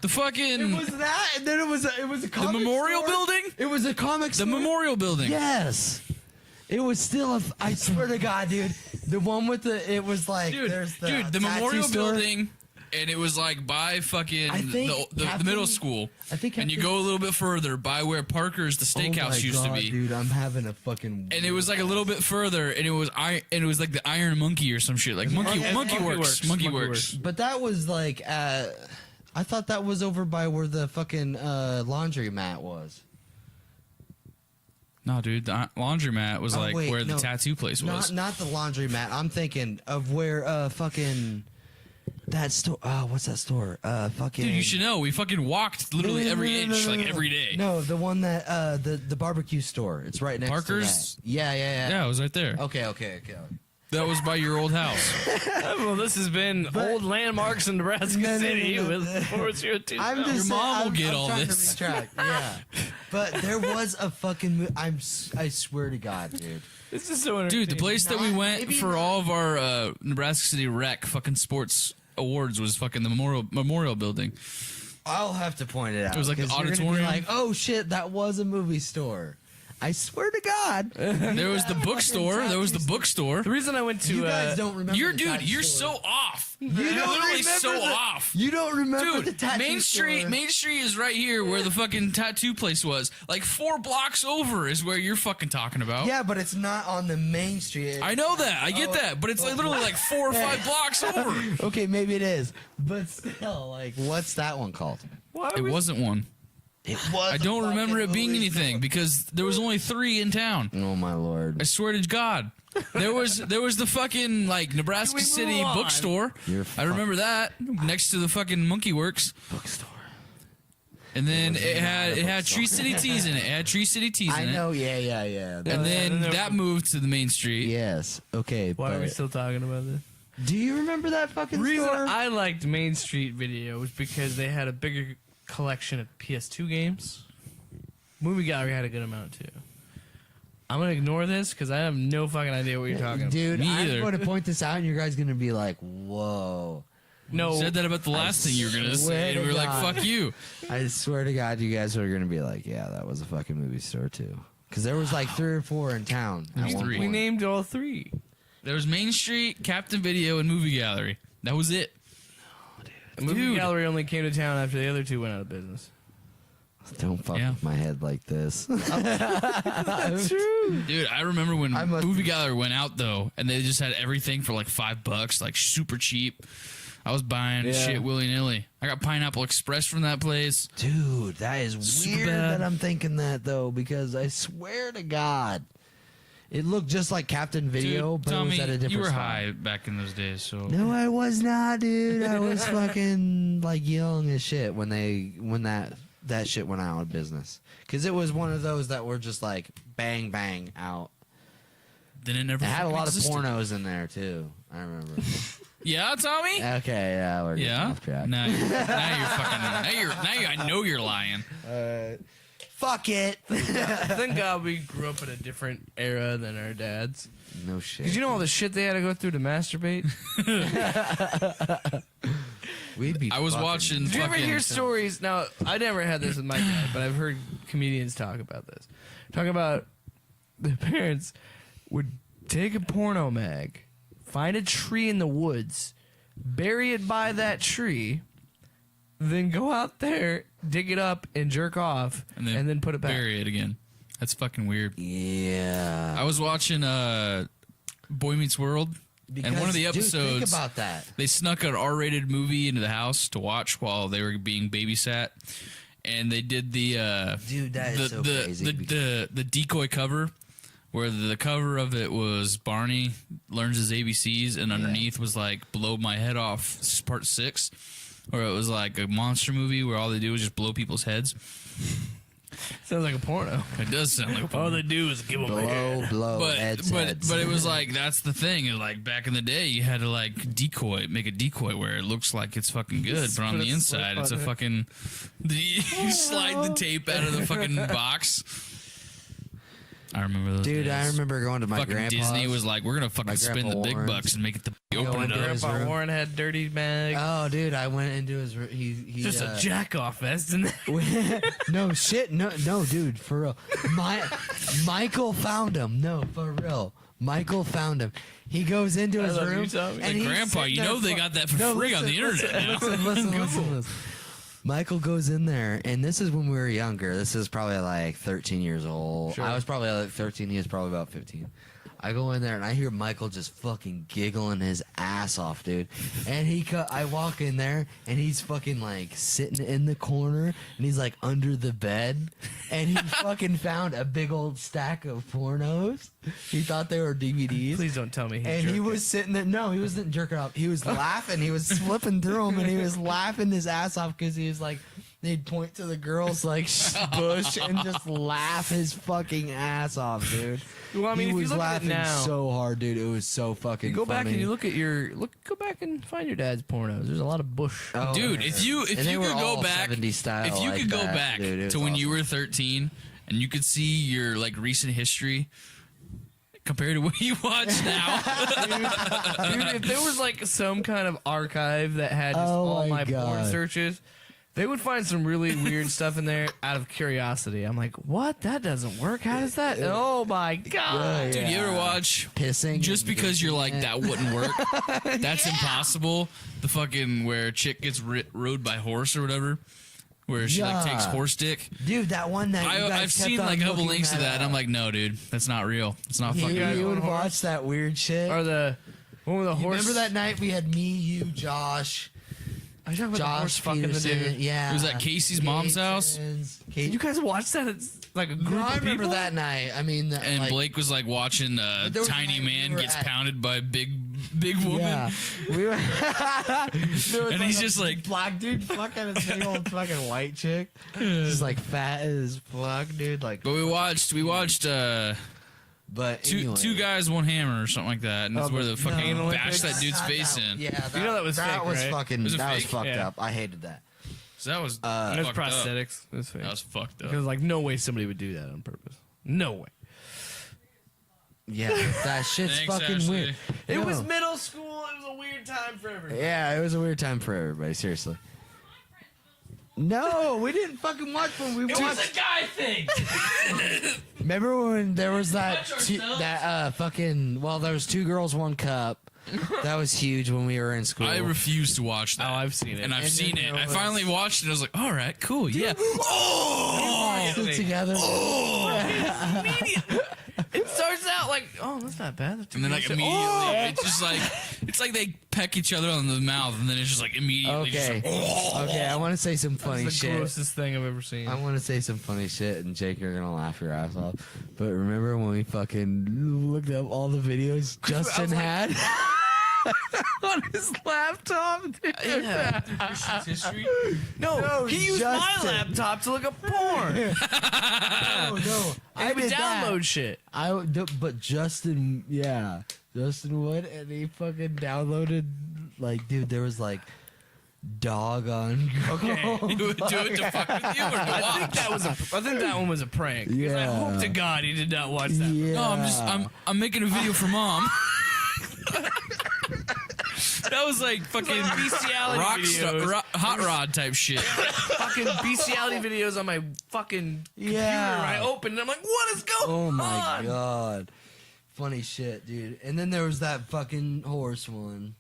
The fucking It was that, and then it was a comic Memorial store. Building? It was a comic the store. Memorial Building. Yes. It was still a. I swear to God, dude. The one with the. It was like. Dude, there's the the tattoo Memorial store. Building, and it was like by fucking I think the Captain- middle school. I think and you Captain- go a little bit further by where Parker's the Oh steakhouse my used God, to be. dude. I'm having a fucking. And it was like a little bit further, and it was like the Iron Monkey or some shit, like Monkey Works. But that was like. I thought that was over by where the fucking laundry mat was. No, dude, the laundromat was Oh, like wait, where the no. tattoo place was. Not the laundry mat. I'm thinking of where fucking that store. What's that store? Fucking. Dude, you should know. We fucking walked literally No, every no, no, inch, no, like no. every day. No, the one that the barbecue store. It's right next Parker's? to that. Yeah. Yeah, it was right there. Okay. That was by your old house. Well, this has been old landmarks in Nebraska No, no, no, City no. with 402. I'm just Your saying, mom will I'm get all trying this. To retract. Yeah, but there was a fucking. I swear to God, dude. This is so Dude, the place that we Not- went maybe for not. all of our Nebraska City Rec fucking sports awards was fucking the Memorial Building. I'll have to point it out. It was like the 'cause you're gonna be auditorium. like, oh shit, that was a movie store. I swear to God. There was the bookstore. There was the bookstore. The reason I went to You guys don't remember. You're the dude, tattoo you're store. so off. You You're don't literally remember so the- off. You don't remember the Dude, tattoo Main Street, store. Main Street is right here where the fucking tattoo place was. Like 4 blocks over is where you're fucking talking about. Yeah, but it's not on the main street. I know that. I get that. But it's like literally like 4 or 5 blocks over. Okay, maybe it is, but still, like, what's that one called? It wasn't one. It was. I don't a remember it fucking being movie anything store. because there was only 3 in town. Oh my lord! I swear to God. There was the fucking like Nebraska Can we City move on? bookstore. You're I remember that next to the fucking Monkey Works. bookstore. And then it had bookstore. Tree City Teas in it. It had Tree City Teas I in know. it. Yeah. And Yeah, then and then- that moved to the main street. Yes. Okay. Why are we but still talking about this? do you remember that fucking The reason store? I liked Main Street Video was because they had a bigger collection of PS2 games. Movie Gallery had a good amount too. I'm gonna ignore this because I have no fucking idea what you're talking about. Dude, Me I'm either. going to point this out, and you guys going to be like, "Whoa!" No, You said that about the last thing you were gonna swear say, and to we were like, God. "Fuck you." I swear to God, you guys are going to be like, "Yeah, that was a fucking movie store too." Because there was like 3 or 4 in town. at There's one 3. we point. named all 3. There was Main Street, Captain Video, and Movie Gallery. That was it. The movie Dude. gallery only came to town after the other two went out of business. Don't fuck with my head like this. That's true. Dude, I remember when Movie Gallery went out, though, and they just had everything for like $5, like super cheap. I was buying shit willy-nilly. I got Pineapple Express from that place. Dude, that is Super weird bad. that I'm thinking that, though, because I swear to God, it looked just like Captain Video, Dude, but Tommy, it was at a different you were spot. high back in those days, so... No, I was not, dude. I was fucking like young as shit when that shit went out of business. Because it was one of those that were just like bang, bang out. Then it never It had a lot existed. of pornos in there, too. I remember. Yeah, Tommy? Okay, yeah, we're getting Yeah? off track. Now you're fucking... I know you're lying. Fuck it. Thank God we grew up in a different era than our dads. No shit. Did you know all the shit they had to go through to masturbate? We'd be I was fucking- watching Did you ever fucking... hear stories? Now, I never had this with my dad, but I've heard comedians talk about this. Talk about the parents would take a porno mag, find a tree in the woods, bury it by that tree, then go out there, dig it up, and jerk off, and then put it back. Bury it again. That's fucking weird. Yeah. I was watching Boy Meets World, and one of the Because, dude, episodes, think about that. they snuck an R-rated movie into the house to watch while they were being babysat, and they did the Dude, that is so crazy. the decoy cover, where the cover of it was Barney learns his ABCs, and underneath was like "Blow My Head Off" Part 6, or it was like a monster movie where all they do is just blow people's heads. Sounds like a porno. It does sound like a porno. All they do is give them a head. blow, But heads, heads. it was like that's the thing. Like back in the day, you had to like make a decoy where it looks like it's fucking good, but on Put the a inside slip it's a on it. fucking. You slide the tape out of the fucking box. I remember those. Dude, days. I remember going to my fucking grandpa's. Disney was like, we're gonna fucking my spend the Grandpa big Warren's. bucks and make it the open Going it to up. his Grandpa room. Warren had dirty mag. Oh, dude, I went into his. He Just a jack off vest in there. no shit, no, dude, for real. Michael found him. No, for real. Michael found him. He goes into his love you, room. Tommy. and he's Grandpa, sitting you there know they got that for free on the internet now. Listen. Michael goes in there, and this is when we were younger. This is probably like 13 years old. Sure. I was probably like 13. He was probably about 15. I go in there, and I hear Michael just fucking giggling his ass off, dude. And I walk in there, and he's fucking like sitting in the corner, and he's like under the bed, and he fucking found a big old stack of pornos. He thought they were DVDs. Please don't tell me he's And he jerking. was sitting there. No, he wasn't jerking off. He was laughing. He was flipping through them, and he was laughing his ass off because he was like, they'd point to the girls like bush and just laugh his fucking ass off, dude. Well, I mean, he if you was look at it laughing now- so hard, dude. It was so fucking. You go back funny. and you look at go back and find your dad's pornos. There's a lot of bush. Oh, Dude, man. if you And they could were go all back, 70s style if you like could go that, back dude, it was to when you awesome. were 13 and you could see your like recent history compared to what you watch now. Dude, if there was like some kind of archive that had just Oh all my my porn God. searches, they would find some really weird stuff in there out of curiosity. I'm like, what? That doesn't work. How does that? Oh my God. Dude, you ever watch pissing just and because you're like drinking that wouldn't work? That's impossible. The fucking where a chick gets rode by horse or whatever, where she like takes Yeah. horse dick. Dude, that one night you guys I've kept seen on like a couple looking links to that. And I'm up. like, no, dude, that's not real. It's not fucking You real. would horse. watch that weird shit. Or the one with the horse. Remember that night we had me, you, Josh, Are you talking about the horse Josh fucking the Peterson. dude? Yeah. It was at Casey's mom's house? Did you guys watch that? It's like a group No, I of remember people? that night. I mean, And like, Blake was like watching there was a tiny night we man were gets at- pounded by a big woman. Yeah, we were. There was And he's a just like- black dude fucking a big old fucking white chick, just like fat as fuck, dude. Like, But we watched but two anyway. guys, one hammer or something like that, and that's Oh, where the no. fucking Anal bashed that Olympics? dude's Not face that- in. Yeah, You know that was fake, right? fucking. Was it That was fake? fucked Yeah. up. I hated that. So that was It was fucked up. prosthetics. It was fake. That was fucked up. Because like no way somebody would do that on purpose. No way. Yeah, that shit's Thanks, fucking Ashley. weird. It No. was middle school. It was a weird time for everybody. Yeah, it was a weird time for everybody. Seriously. No, we didn't fucking watch when we watched. guy thing. Remember when there was that fucking? Well, there was 2 girls, 1 cup. That was huge when we were in school. I refuse to watch that. Oh, I've seen it. And I've And seen then it. there I was- finally watched it. I was like, all right, cool, yeah. Sit together. It starts out like, oh, that's not bad. And then like immediately, it's just like it's like they peck each other on the mouth, and then it's just like immediately. Okay. Just like, Okay, I want to say some funny That's the shit. grossest thing I've ever seen. I want to say some funny shit, and Jake, you're gonna laugh your ass off. But remember when we fucking looked up all the videos Justin had on his laptop? Dude? Yeah. history. No, he used my Justin. laptop to look up porn. No, I would download shit. But Justin, yeah, Justin would, and he fucking downloaded like, dude, there was like dog on. Okay. He would do it to fuck with you or to I think watch? I think that one was a prank. 'Cause I Yeah. hope to God he did not watch that. Yeah. No, I'm making a video for mom. That was like fucking Bestiality rock videos. hot rod type shit. Fucking bestiality videos on my fucking computer. Yeah. I opened and I'm like, what is going on? Oh my god. Funny shit, dude. And then there was that fucking horse one.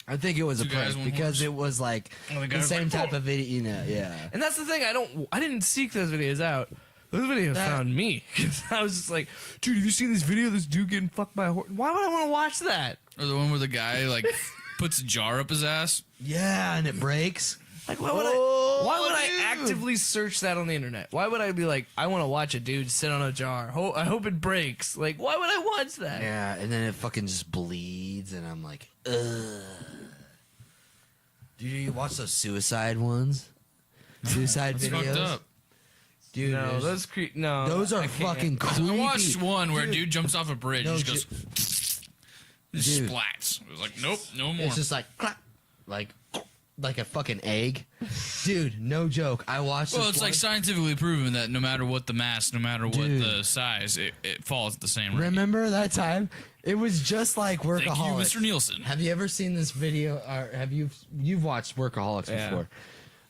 I think it was a 2 guys, prank 1 because horse. it was like Oh, the the guy was same like, type "Oh." of video, you know, yeah. And that's the thing. I didn't seek those videos out. Those videos That- found me. 'Cause I was just like, dude, have you seen this video of this dude getting fucked by a horse? Why would I want to watch that? Or the one where the guy like puts a jar up his ass. Yeah, and it breaks. Like, why would I dude. actively search that on the internet? Why would I be like, I want to watch a dude sit on a jar? I hope it breaks. Like, why would I watch that? Yeah, and then it fucking just bleeds, and I'm like, ugh. Dude, you watch those suicide ones? Suicide It's videos? fucked up. Dude, No, there's- those no. those are I can't. fucking I creepy. watched one where a dude jumps off a bridge No, and just goes, just Dude. splats. It was like, nope, no more. It's just like, clap, like a fucking egg. Dude, no joke. I watched Well, this it's like one. scientifically proven that no matter what the mass, no matter what Dude. the size, it falls at the same rate. Remember that time? It was just like Thank you, Workaholics. Mr. Nielsen. Have you ever seen this video? Or you've watched Workaholics Yeah. before?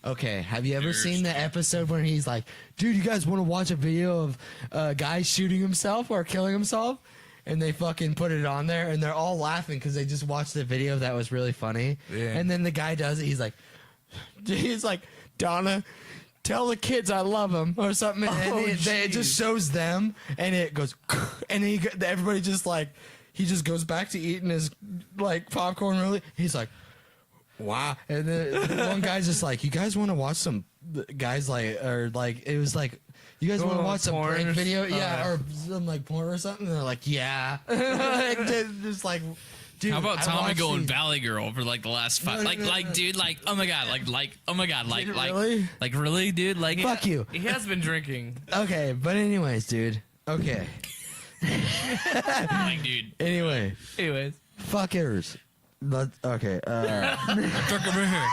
Okay. Have you ever There's- seen the episode where he's like, "Dude, you guys want to watch a video of a guy shooting himself or killing himself?" And they fucking put it on there, and they're all laughing because they just watched the video that was really funny. Yeah. And then the guy does it. He's like, "Donna, tell the kids I love them," or something. And it just shows them, and it goes, and everybody just like, he just goes back to eating his like popcorn. Really, he's like, wow. And then one guy's just like, "You guys want to watch some guys like, or like it was like, you guys want to watch some porn prank or video, something? yeah, or some like porn or something?" And they're like, "Yeah." Like, just like, dude, How about I Tommy watched going these- Valley Girl for like the last 5? No, Like, no, no. dude, like, oh my god, oh my god, Did it really? like, really, dude, like, Fuck you. He has been drinking. Okay, but anyways, dude. Okay. like, dude, Anyway, Anyways, fuckers. But okay. truck over here.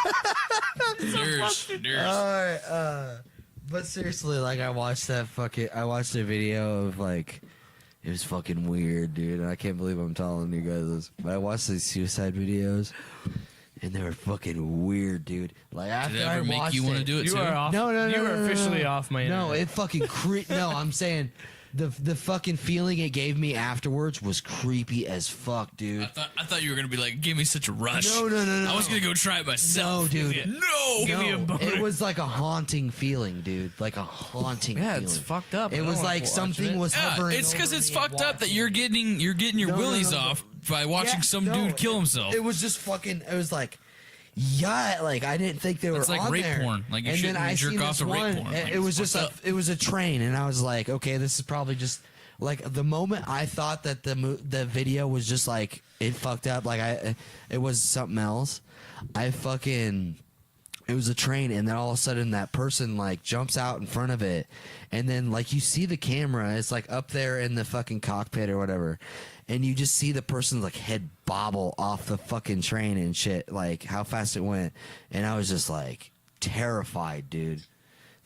There's. Alright, but seriously, like I watched a video of like, it was fucking weird, dude. I can't believe I'm telling you guys this, but I watched these suicide videos, and they were fucking weird, dude. Like after Did it I ever make watched you want to it- do it you too? are off. No, You are no, officially no. off my No, internet. it fucking No, I'm saying the fucking feeling it gave me afterwards was creepy as fuck, dude. I thought you were gonna be like, give me such a rush. No. I was gonna go try it myself. No, dude. No. Give me a No, boner. it was like a haunting feeling, dude. Like a haunting Yeah, feeling. it's fucked up. I It don't was wanna like watch something it. was Yeah, hovering. it's because over it's me fucked up that watching. you're getting your No, no, willies no, off by watching Yeah, some no, dude kill himself. It was just fucking. It was like, yeah, like I didn't think they were It's like on rape there. porn. Like, you and then shouldn't I jerk seen off this to rape one, porn. and Like, it was it's just fucked up. it was a train, and I was like, okay, this is probably just like the moment I thought that the video was just like it fucked up, like it was something else. It was a train, and then all of a sudden that person like jumps out in front of it, and then like you see the camera, it's like up there in the fucking cockpit or whatever, and you just see the person's like head bobble off the fucking train and shit, like how fast it went, and I was just like terrified, dude.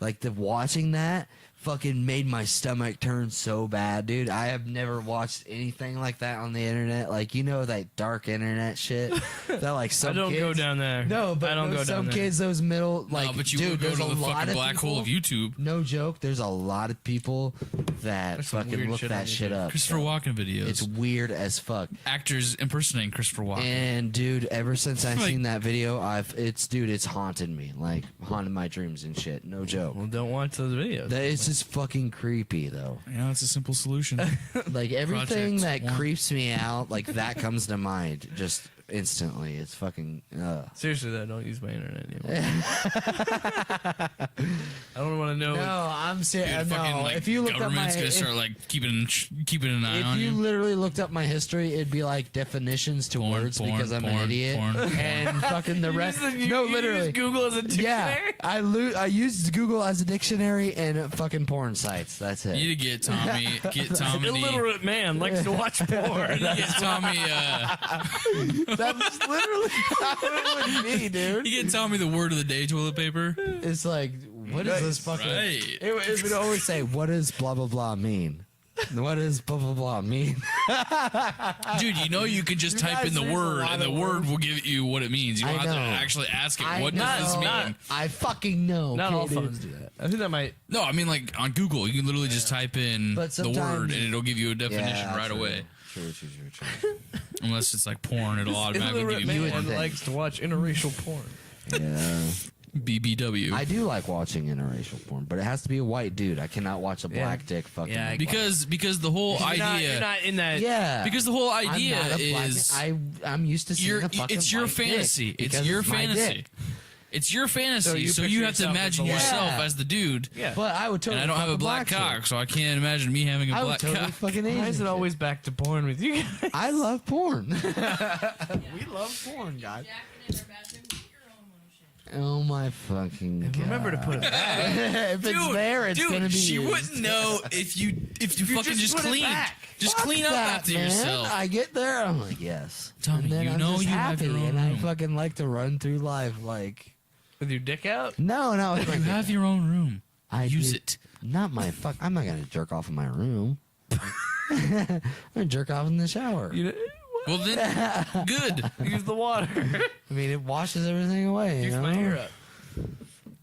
Like watching that fucking made my stomach turn so bad, dude. I have never watched anything like that on the internet. Like, you know, that dark internet shit that like some I don't kids, go down there. No, but I don't go down some there. kids, those middle, like, No, but you dude, will go there's to a the lot fucking of black hole of people- YouTube. No joke. There's a lot of people that There's some fucking weird look shit on that shit YouTube. up. Christopher Walken videos. It's weird as fuck. Actors impersonating Christopher Walken. And dude, ever since I've Like- seen that video, it's haunted me, like haunted my dreams and shit. No joke. Well, don't watch those videos. That it's just fucking creepy though. Yeah, it's a simple solution. Like everything Project that One. creeps me out, like that comes to mind just instantly. It's fucking. Seriously though, don't use my internet anymore. I don't want to know. No, I'm Dude, serious. fucking, No, like, if you looked up my, government's gonna if, start like keeping an eye if on you you. literally looked up my history, it'd be like definitions to words because I'm an idiot, and fucking the rest. No, literally. Google as a Yeah, dictionary. I used Google as a dictionary and fucking porn sites. That's You it. need to get Tommy. Get Tommy. Illiterate man likes to watch porn. You need to get Tommy. That's literally how it would be, dude. You get Tommy the word of the day toilet paper. It's like, what is this fucking? Right. It would always say, "What does blah blah blah mean? What does blah blah blah mean?" Dude, you know you can just You type in guys the use a word lot and the of word words. will give you what it means. You don't I have to know. actually ask it. I What know. does this mean? I fucking know. Not all okay, dude. phones do that. I think that might. No, I mean like on Google, you can literally just type in But the word sometimes- and it'll give you a definition right true. away. True. Unless it's like porn, it'll automatically Illiterate give you man would think. likes to watch interracial porn. Yeah, BBW. I do like watching interracial porn, but it has to be a white dude. I cannot watch a black Yeah. dick fucking. Yeah, I- because the whole idea You're not in that. yeah, because the whole I'm idea not a black- is I'm used to seeing a fucking it's your white dick fantasy. It's because your my fantasy. dick. It's your fantasy, so you you picture have to yourself as imagine the white- yourself Yeah. as the dude. Yeah. But I would totally. And I don't fuck have a black chick. cock, so I can't imagine me having a I would black totally cock. fucking Why Asian is it chick. always back to porn with you guys? I love porn. We love porn, guys. Oh my fucking god! Remember to put it back. If it's there, it's gonna be. she used. wouldn't know if you fucking just put it clean. back. Just Fuck clean up that, after man. yourself. I get there, I'm like, yes. Tommy, and then you I'm know just you have happy, your own and I room. fucking like to run through life like. With your dick out? No, it's You like, have your own room. I Use do- it. Not my fuck. I'm not gonna jerk off in my room. I'm gonna jerk off in the shower. You know, Well then, good. use the water. I mean, it washes everything away. You Use know? my hair up.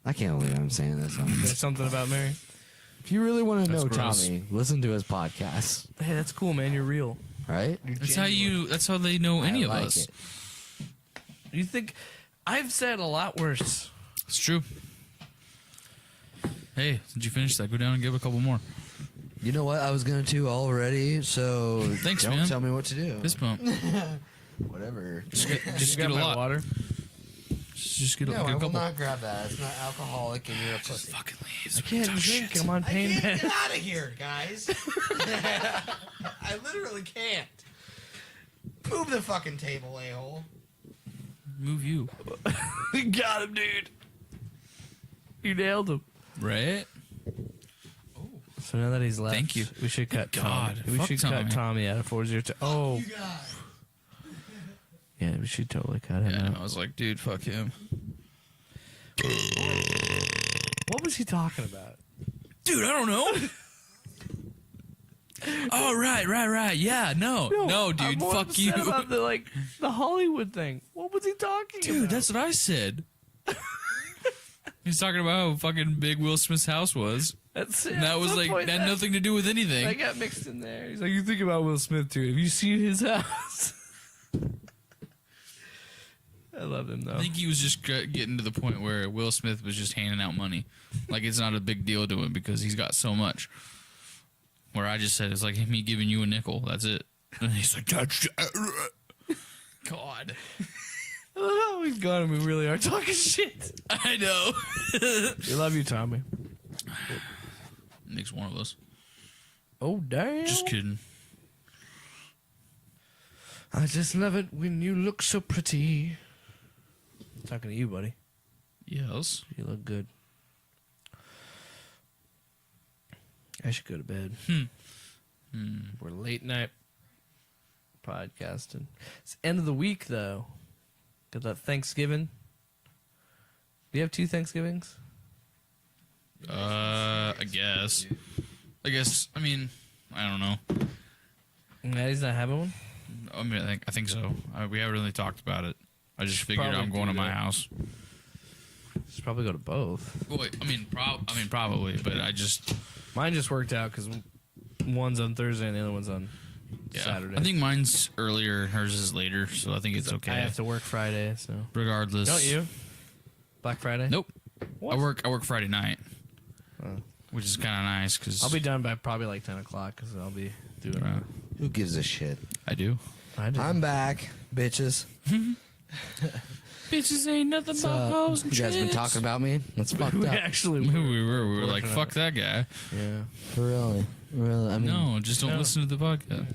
I can't believe I'm saying this. There's something about Mary. If you really want to That's know gross. Tommy, listen to his podcast. Hey, that's cool, man. You're real. Right? That's how they know any I of like us. it. You think I've said a lot worse. It's true. Hey, did you finish that? Go down and give a couple more. You know what? I was gonna do already, so Thanks, don't man. tell me what to do. Fist bump. Whatever. Just You get got a my lot. water? Just get a, No, get I a will couple. not grab that. It's not alcoholic, and you're a Just pussy. fucking leave. I can't drink. I'm on pain med. out of here, guys. I literally can't. Move the fucking table, a-hole. Move you. Got him, dude. You nailed him. Right? So now that he's left, Thank you. We should cut God, Tommy. We fuck should Tommy. cut Tommy out of 402. Oh, yeah, we should totally cut him Yeah, out. I was like, dude, fuck him. What was he talking about? Dude, I don't know. Oh, right. Yeah, no, I'm dude, more fuck you. upset about the Hollywood thing. What was he talking Dude, about? that's what I said. He's talking about how fucking big Will Smith's house was. That's it. And that At was some like, point, that had nothing to do with anything. That got mixed in there. He's like, you think about Will Smith, dude. Have you seen his house? I love him, though. I think he was just getting to the point where Will Smith was just handing out money. Like, it's not a big deal to him because he's got so much. Where I just said, it's like me giving you a nickel. That's it. And he's like, that's... God. I love how we've gone and we really are talking shit. I know. We love you, Tommy. Makes one of us. Oh, damn. Just kidding. I just love it when you look so pretty. Talking to you, buddy. Yes. You look good. I should go to bed. We're late night podcasting. It's end of the week, though. Got that Thanksgiving. Do you have 2 Thanksgivings? I guess. guess. I mean, I don't know. Maddie's not having one? I mean, I think so. We haven't really talked about it. I just figured Probably I'm going to do my that. house. Should probably go to both. Well, I mean, probably, but Mine just worked out because one's on Thursday and the other one's on Saturday. I think mine's earlier, hers is later, so I think it's okay. I have to work Friday, so. Regardless. Don't you? Black Friday? Nope. What? I work Friday night, Oh. which is kind of nice because I'll be done by probably like 10 o'clock because I'll be doing Right. Who gives a shit? I do. I do. I'm back, bitches. Bitches ain't nothing So, you guys been talking about me? That's fucked we up. actually We were like, fuck that guy. Yeah. Really? I mean, No, just don't listen to the podcast.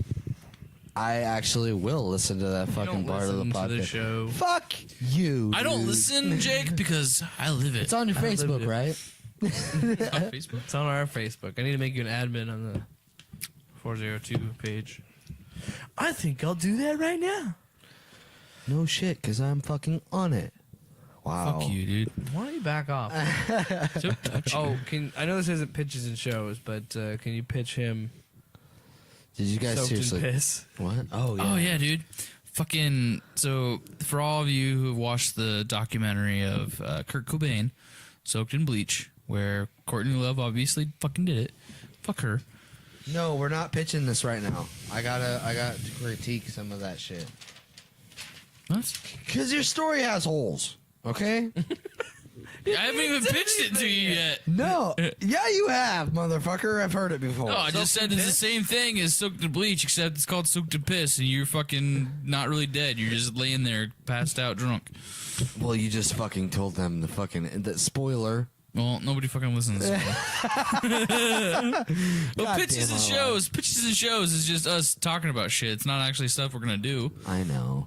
I actually will listen to that fucking Don't part of the listen to podcast. the show. Fuck you. I don't dude. listen, Jake, because I live it. It's on your I lived Facebook, it. right? on Facebook. It's on our Facebook. I need to make you an admin on the 402 page. I think I'll do that right now. No shit, because I'm fucking on it. Wow. Fuck you, dude. Why don't you back off? So touchy. Oh, I know this isn't pitches and shows, but can you pitch him Did you guys soaked in seriously? piss? What? Oh, yeah. Oh yeah, dude. Fucking so for all of you who have watched the documentary of Kurt Cobain, Soaked in Bleach, where Courtney Love obviously fucking did it. Fuck her. No, we're not pitching this right now. I got to critique some of that shit. What? Because your story has holes, okay? I haven't even pitched it to you yet. No. Yeah, you have, motherfucker. I've heard it before. No, I just said it's the same thing as Soaked in Bleach, except it's called Soaked in Piss, and you're fucking not really dead. You're just laying there, passed out, drunk. Well, you just fucking told them the spoiler. Well, nobody fucking listens. Well, God pitches damn, and I lied. shows is just us talking about shit. It's not actually stuff we're gonna do. I know.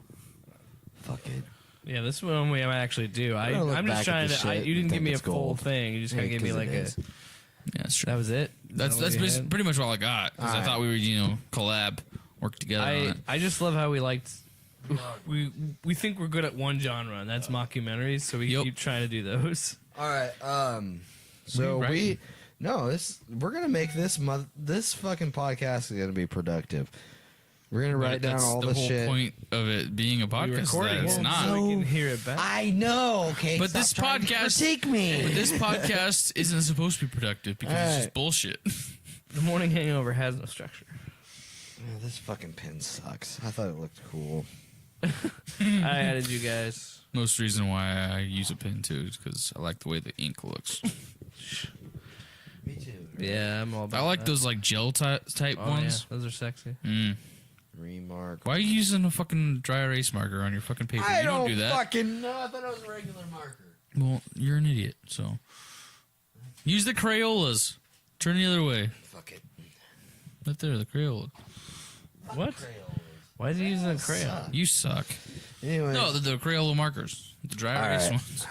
Fuck it. Yeah, this is one we might actually do. We're gonna look I'm just back at trying this to. shit You didn't and give me a think it's full gold. thing. You just kind of gave me 'cause like it a. is. Yeah, that's true. That was it. That's Is that what you had? pretty much all I got. Because I Alright. thought we would, collab, work together on it. I just love how we liked. We think we're good at one genre, and that's mockumentaries. So we Yep. keep trying to do those. All right. So Right. we're gonna make this fucking podcast is gonna be productive. We're gonna write down That's all the the whole shit. point of it being a We podcast. recording That it's it not. so we can hear it back. I know. Okay. But stop this trying to podcast- critique me. But this podcast isn't supposed to be productive because it's Alright. just bullshit. The morning hangover has no structure. Yeah, this fucking pen sucks. I thought it looked cool. I added you guys. Most reason why I use a pen too is because I like the way the ink looks. Me too. Yeah, I'm all about. I like that. those like gel type Oh, ones. yeah, those are sexy. Mm. Remark. Why are you using a fucking dry erase marker on your fucking paper? I You don't do don't that. fucking know. I thought it was a regular marker. Well, you're an idiot. So use the Crayolas. Turn the other way. Fuck it. Right there, the Crayola. What? Why is he using a crayon? You suck. Anyway. No, the Crayola markers, the dry All erase right. ones.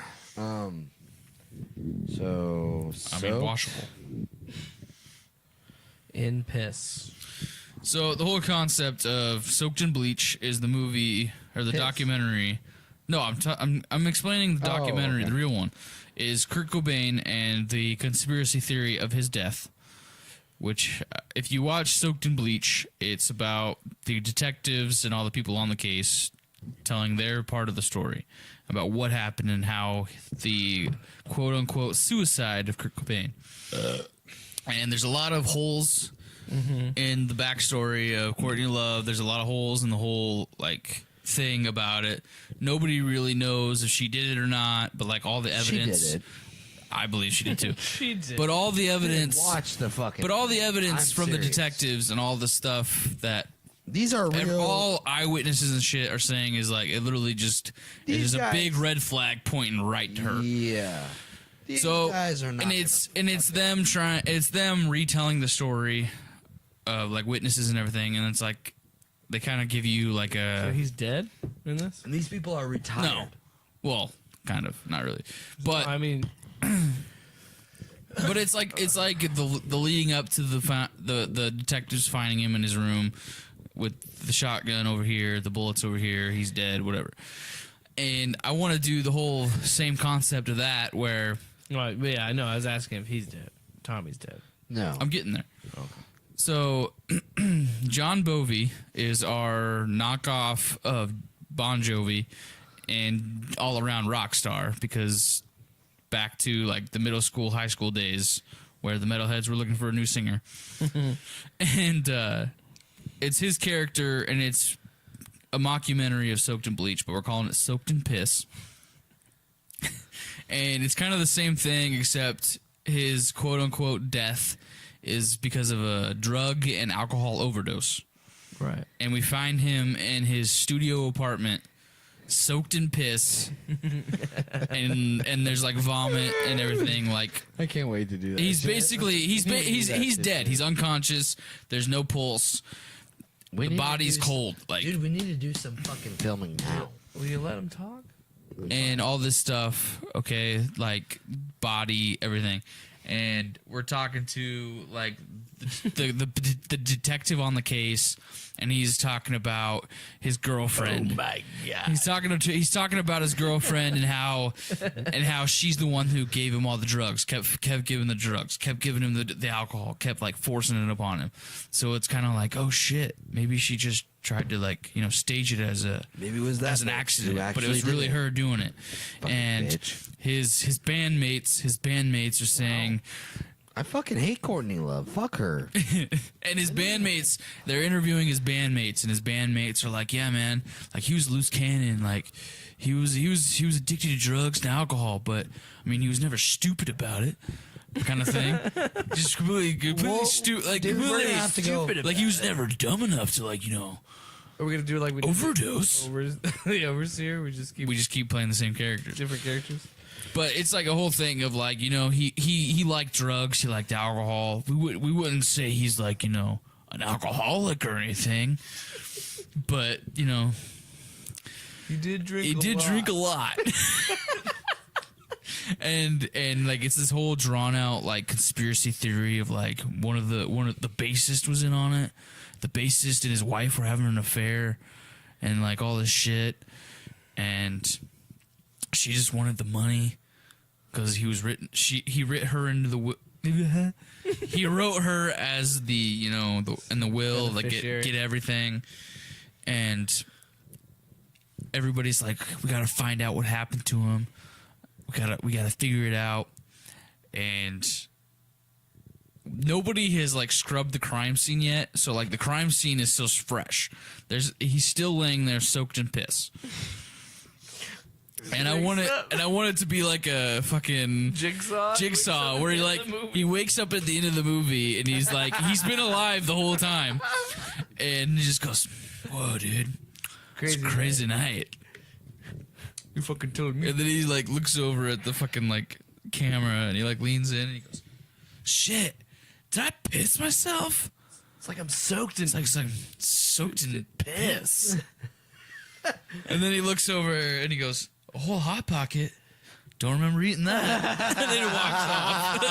So. I mean, washable. In piss. So the whole concept of Soaked in Bleach is the movie or the Piss. documentary. No, I'm explaining the Oh, documentary. okay. The real one is Kurt Cobain and the conspiracy theory of his death. Which, if you watch Soaked in Bleach, it's about the detectives and all the people on the case telling their part of the story about what happened and how the quote unquote suicide of Kurt Cobain. And there's a lot of holes in the backstory of Courtney Love. There's a lot of holes in the whole like thing about it. Nobody really knows if she did it or not, but like all the evidence, She did it. I believe she did too. She did. But all the evidence, Watch the fucking. but all the evidence I'm from the serious. detectives and all the stuff that These are real. all eyewitnesses and shit are saying is like it literally just it These is a guys- big red flag pointing right to her. Yeah. These So guys are not. and it's them retelling the story of like witnesses and everything, and it's like they kind of give you like So a he's dead in this? And these people are retired. no, well, kind of not really, but I mean, but it's like the leading up to the detectives finding him in his room with the shotgun over here, the bullets over here, he's dead, whatever. And I want to do the whole same concept of that where well, yeah, I know. I was asking if he's dead. Tommie's dead. No. I'm getting there. So, John Bovey is our knockoff of Bon Jovi and all around rock star, because back to like the middle school, high school days where the metalheads were looking for a new singer. And it's his character, and it's a mockumentary of Soaked in Bleach, but we're calling it Soaked in Piss. And it's kind of the same thing, except his quote-unquote death is because of a drug and alcohol overdose. Right. And we find him in his studio apartment, soaked in piss, and there's like vomit and everything. Like, I can't wait to do that. he's basically he's dead. He's unconscious. There's no pulse. The body's cold. Like, dude, we need to do some fucking filming now. Will you let him talk? and all this stuff. Okay, like body, everything. And we're talking to like the detective on the case, and he's talking about his girlfriend. Oh my god! He's talking about his girlfriend and how she's the one who gave him all the drugs, kept giving the drugs, kept giving him the alcohol, kept like forcing it upon him. So it's kind of like, oh shit, maybe she just tried to like stage it as a maybe it was that as an accident, but it was really her doing it. Fucking and bitch. his bandmates are saying. I fucking hate Courtney Love. Fuck her. And his bandmates, they're interviewing his bandmates, and his bandmates are like, "Yeah, man, like he was loose cannon, like he was addicted to drugs and alcohol, but I mean, he was never stupid about it." Kind of thing. Just completely stupid. Like completely stupid. Like he was never dumb enough to like Are we gonna do like we overdose? The overseer. We just keep playing the same characters, different characters. But it's like a whole thing of like he liked drugs, he liked alcohol. We wouldn't say he's like an alcoholic or anything, but he did drink. Drink a lot. and like it's this whole drawn out like conspiracy theory of like one of the bassist was in on it. The bassist and his wife were having an affair, and like all this shit, and she just wanted the money because he writ her into the he wrote her as the in the will, like get everything, and everybody's like, we gotta find out what happened to him. We gotta figure it out, and nobody has like scrubbed the crime scene yet. So like the crime scene is still fresh. He's still laying there soaked in piss. And I want it to be like a fucking jigsaw where he wakes up at the end of the movie and he's like he's been alive the whole time, and he just goes, "Whoa, dude, crazy night." You fucking told me. And then he like looks over at the fucking like camera and he like leans in and he goes, "Shit, did I piss myself?" It's like I'm soaked in. It's like I'm soaked in piss. And then he looks over and he goes, "A whole Hot Pocket? Don't remember eating that." And then he walks off.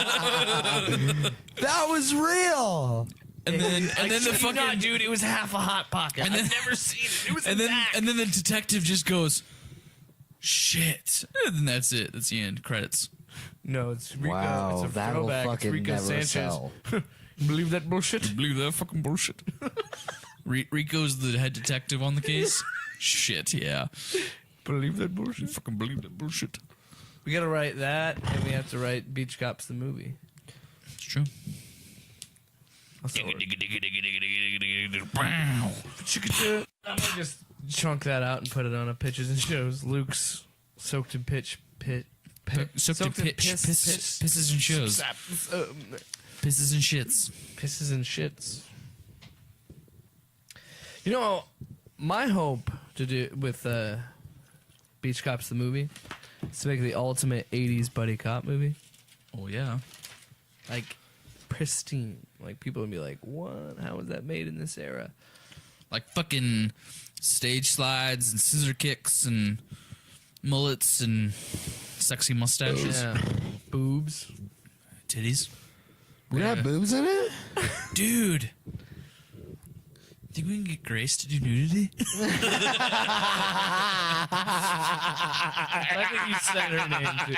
That was real. And then the fucking dude, it was half a Hot Pocket. And then, I've never seen it. It was and then the detective just goes, "Shit," and then that's it. That's the end. Credits. No, it's Rico. Wow, it's a that'll throwback. fucking it's Rico never Sanchez. sell. Believe that bullshit? Believe that fucking bullshit. Rico's the head detective on the case. Shit, yeah. Believe that bullshit? Fucking believe that bullshit. We gotta write that, and we have to write Beach Cops the movie. It's true. I'm gonna just chunk that out and put it on a Pitches and Shows. Luke's soaked in pitch pit. Soaked in pisses and shows. Pisses and shits. Pisses and shits. My hope to do with Beach Cops the movie is to make the ultimate 80s buddy cop movie. Oh, yeah. Like, pristine. Like, people would be like, what? How was that made in this era? Like fucking stage slides and scissor kicks and mullets and sexy mustaches. Yeah. Boobs. Titties. We got boobs in it? Dude. Think we can get Grace to do nudity? I think you said her name, too.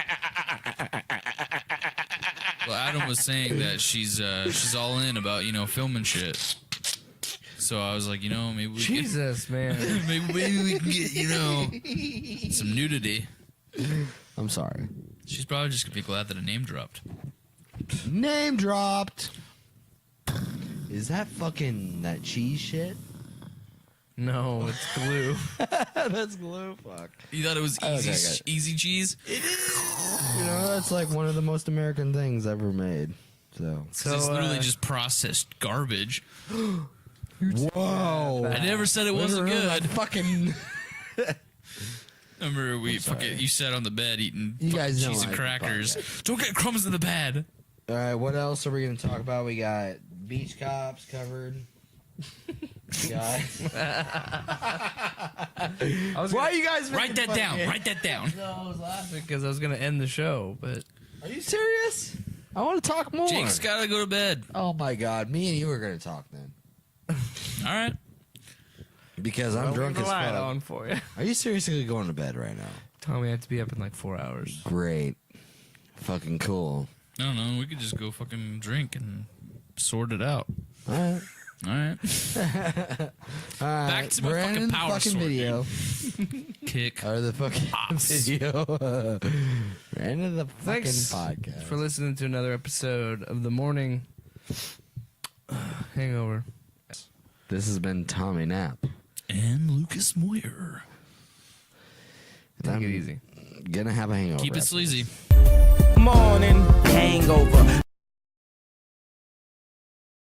Well, Adam was saying that she's all in about filming shit. So I was like, maybe we Jesus, man. maybe we can get some nudity. I'm sorry. She's probably just gonna be glad that a name dropped. Name dropped. Is that fucking that cheese shit? No, it's glue. That's glue. Fuck. You thought it was Okay, easy cheese? That's like one of the most American things ever made. So. It's literally just processed garbage. Whoa! I never said it wasn't good. Fucking. Remember you sat on the bed eating You guys know cheese and I crackers. podcast. Don't get crumbs in the bed. All right, what else are we gonna talk about? We got beach cops covered. We got. Why are you guys Write that down. Write that down. No, I was laughing because I was going to end the show, but Are you serious? I want to talk more. Jake's gotta go to bed. Oh my god, me and you are gonna talk then. All right. Because I'm drunk leave as the light fuck. on for you. Are you seriously going to bed right now? Tommie, I have to be up in like 4 hours. Great. Fucking cool. I don't know. We could just go fucking drink and sort it out. All right. All right. All right. Back to my We're fucking ending the power fucking sword, video. Kick. Or the fucking Pops. video. We're ending the fucking Thanks podcast. for listening to another episode of The Morning Hangover. This has been Tommie Knapp. And Lucas Moyer. Take I'm it easy. Gonna have a hangover. Keep it after sleazy. this. Morning hangover.